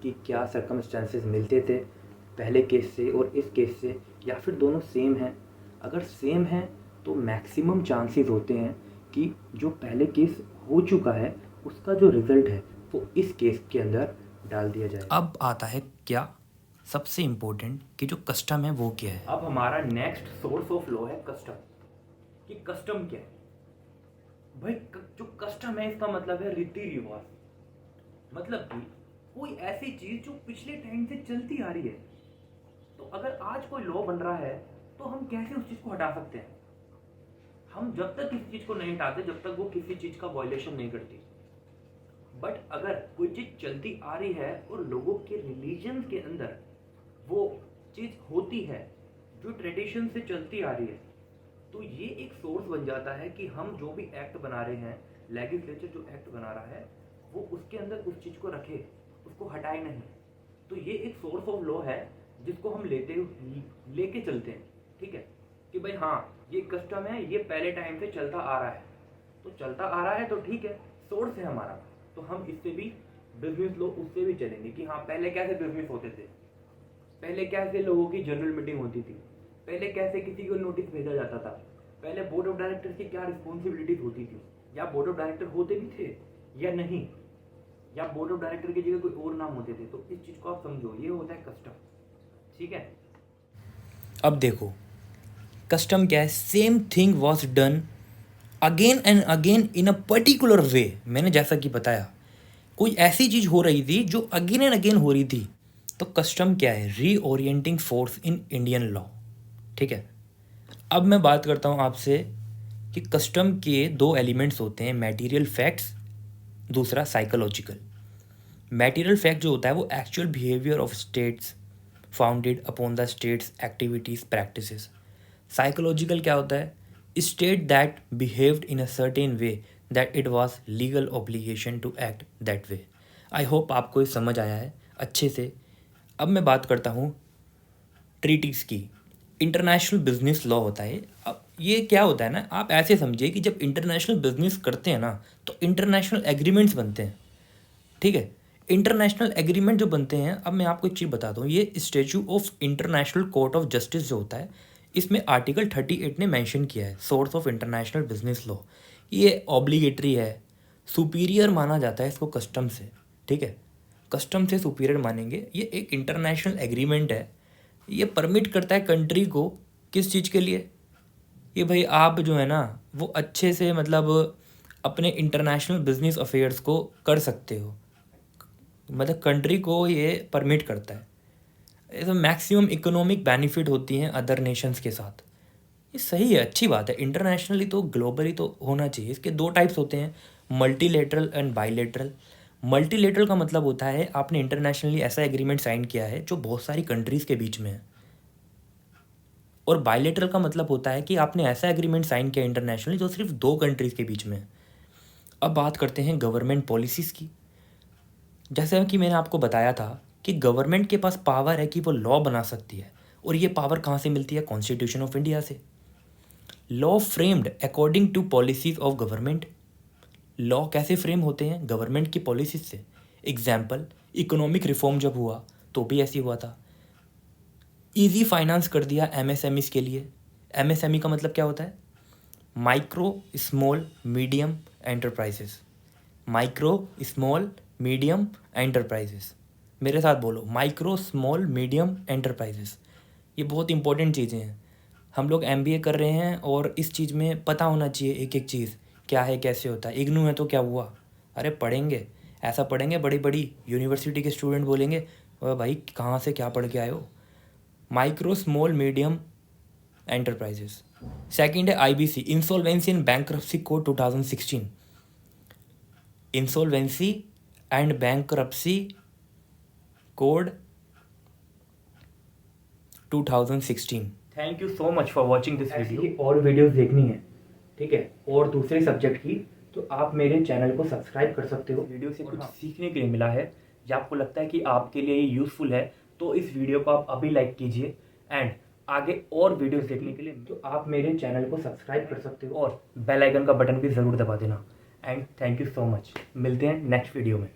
कि क्या सर्कमस्टांसेस मिलते थे पहले केस से और इस केस से, या फिर दोनों सेम हैं। अगर सेम हैं तो मैक्सिमम चांसेस होते हैं कि जो पहले केस हो चुका है उसका जो रिजल्ट है वो इस केस के अंदर डाल दिया जाए। अब आता है क्या सबसे इम्पोर्टेंट, कि जो कस्टम है वो क्या है। अब हमारा नेक्स्ट सोर्स ऑफ लॉ है कस्टम। कि कस्टम क्या है? भाई जो कस्टम है इसका मतलब है रीति रिवाज, मतलब कि कोई ऐसी चीज जो पिछले टाइम से चलती आ रही है। तो अगर आज कोई लॉ बन रहा है तो हम कैसे उस चीज को हटा सकते हैं? हम जब तक किसी चीज को नहीं हटाते जब तक वो किसी चीज का वायलेशन नहीं करती। बट अगर कोई चीज चलती आ रही है और लोगों के रिलीजन के अंदर वो चीज होती है जो ट्रेडिशन से चलती आ रही है, तो ये एक सोर्स बन जाता है कि हम जो भी एक्ट बना रहे हैं, लेजिस्लेचर जो एक्ट बना रहा है, वो उसके अंदर उस चीज को रखे, उसको हटाए नहीं। तो ये एक सोर्स ऑफ लॉ है जिसको हम लेके चलते हैं, ठीक है, कि भाई हाँ ये कस्टम है, ये पहले टाइम से चलता आ रहा है, तो चलता आ रहा है तो ठीक है, सोर्स है हमारा, तो हम इससे भी बिजनेस लो उससे भी चलेंगे कि हाँ पहले कैसे बिजनेस होते थे, पहले कैसे लोगों की जनरल मीटिंग होती थी, पहले कैसे किसी को नोटिस भेजा जाता था, पहले बोर्ड ऑफ डायरेक्टर्स की क्या रिस्पॉन्सिबिलिटीज होती थी, या बोर्ड ऑफ डायरेक्टर होते भी थे या नहीं, या बोर्ड ऑफ डायरेक्टर की जगह कोई और नाम होते थे। तो इस चीज को आप समझो, ये होता है कस्टम, ठीक है। अब देखो कस्टम क्या है, same thing was done again and again in a particular way. मैंने जैसा कि बताया, कोई ऐसी चीज़ हो रही थी जो अगेन एंड अगेन हो रही थी, तो कस्टम क्या है? रीओरिएंटिंग फोर्स इन इंडियन लॉ। ठीक है, अब मैं बात करता हूँ आपसे कि कस्टम के दो एलिमेंट्स होते हैं, मटेरियल फैक्ट्स, दूसरा साइकोलॉजिकल। मटेरियल फैक्ट जो होता है वो actual behaviour of states founded upon the states activities practices. Psychological क्या होता है? State that behaved in a certain way that it was legal obligation to act that way. I hope आपको ये समझ आया है अच्छे से। अब मैं बात करता हूँ ट्रीटीज़ की। इंटरनेशनल बिजनेस लॉ होता है। अब ये क्या होता है ना, आप ऐसे समझिए कि जब इंटरनेशनल बिजनेस करते हैं ना तो इंटरनेशनल एग्रीमेंट्स बनते हैं। ठीक है, इंटरनेशनल एग्रीमेंट जो बनते हैं, अब मैं आपको एक चीज़ बताता हूँ, ये statue of international court of justice जो होता है, इसमें आर्टिकल 38 ने मेंशन किया है source of international business law. ये ऑब्लिगेटरी है, सुपीरियर माना जाता है इसको कस्टम से। ठीक है, कस्टम से सुपीरियर मानेंगे। ये एक इंटरनेशनल एग्रीमेंट है, ये परमिट करता है कंट्री को किस चीज़ के लिए, ये भाई आप जो है ना वो अच्छे से मतलब अपने इंटरनेशनल बिजनेस अफेयर्स को कर सकते हो, मतलब कंट्री को ये परमिट करता है। ऐसा मैक्सिमम इकोनॉमिक बेनिफिट होती हैं अदर नेशंस के साथ। ये सही है, अच्छी बात है। इंटरनेशनली तो ग्लोबली तो होना चाहिए। इसके दो टाइप्स होते हैं, मल्टीलेटरल एंड बाइलेटरल। मल्टीलेटरल का मतलब होता है आपने इंटरनेशनली ऐसा एग्रीमेंट साइन किया है जो बहुत सारी कंट्रीज़ के बीच में है, और बाइलेटरल का मतलब होता है कि आपने ऐसा एग्रीमेंट साइन किया इंटरनेशनली जो सिर्फ दो कंट्रीज़ के बीच में है। अब बात करते हैं गवर्नमेंट पॉलिसीज़ की। जैसे कि मैंने आपको बताया था कि गवर्नमेंट के पास पावर है कि वो लॉ बना सकती है, और ये पावर कहाँ से मिलती है? कॉन्स्टिट्यूशन ऑफ इंडिया से। Law framed according to policies of government. Law कैसे फ्रेम होते हैं? गवर्नमेंट की पॉलिसीज से। एग्जाम्पल, इकोनॉमिक रिफॉर्म जब हुआ तो भी ऐसे हुआ था। इजी फाइनेंस कर दिया एमएसएमईज के लिए। एमएसएमई का मतलब क्या होता है? Micro small medium enterprises. Micro small medium enterprises, मेरे साथ बोलो, माइक्रो स्मॉल मीडियम एंटरप्राइजेस। ये बहुत इंपॉर्टेंट चीज़ें हैं। हम लोग एमबीए कर रहे हैं और इस चीज़ में पता होना चाहिए एक एक चीज़ क्या है, कैसे होता है। इग्नू है तो क्या हुआ? अरे पढ़ेंगे, ऐसा पढ़ेंगे, बड़ी बड़ी यूनिवर्सिटी के स्टूडेंट बोलेंगे भाई कहाँ से क्या पढ़ के आए हो। Micro small medium enterprises. Second है IBC, insolvency and bankruptcy code 2016। Insolvency and bankruptcy code 2016। Thank you so much for watching this video. और वीडियोस देखनी है, ठीक है, और दूसरे सब्जेक्ट की, तो आप मेरे चैनल को सब्सक्राइब कर सकते हो। वीडियो से कुछ सीखने के लिए मिला है या आपको लगता है कि आपके लिए ये यूज़फुल है, तो इस वीडियो को आप अभी लाइक कीजिए। एंड आगे और वीडियोस देखने के लिए तो आप मेरे चैनल को सब्सक्राइब कर सकते हो और बेल आइकन का बटन भी ज़रूर दबा देना। And thank you so much. मिलते हैं नेक्स्ट वीडियो में।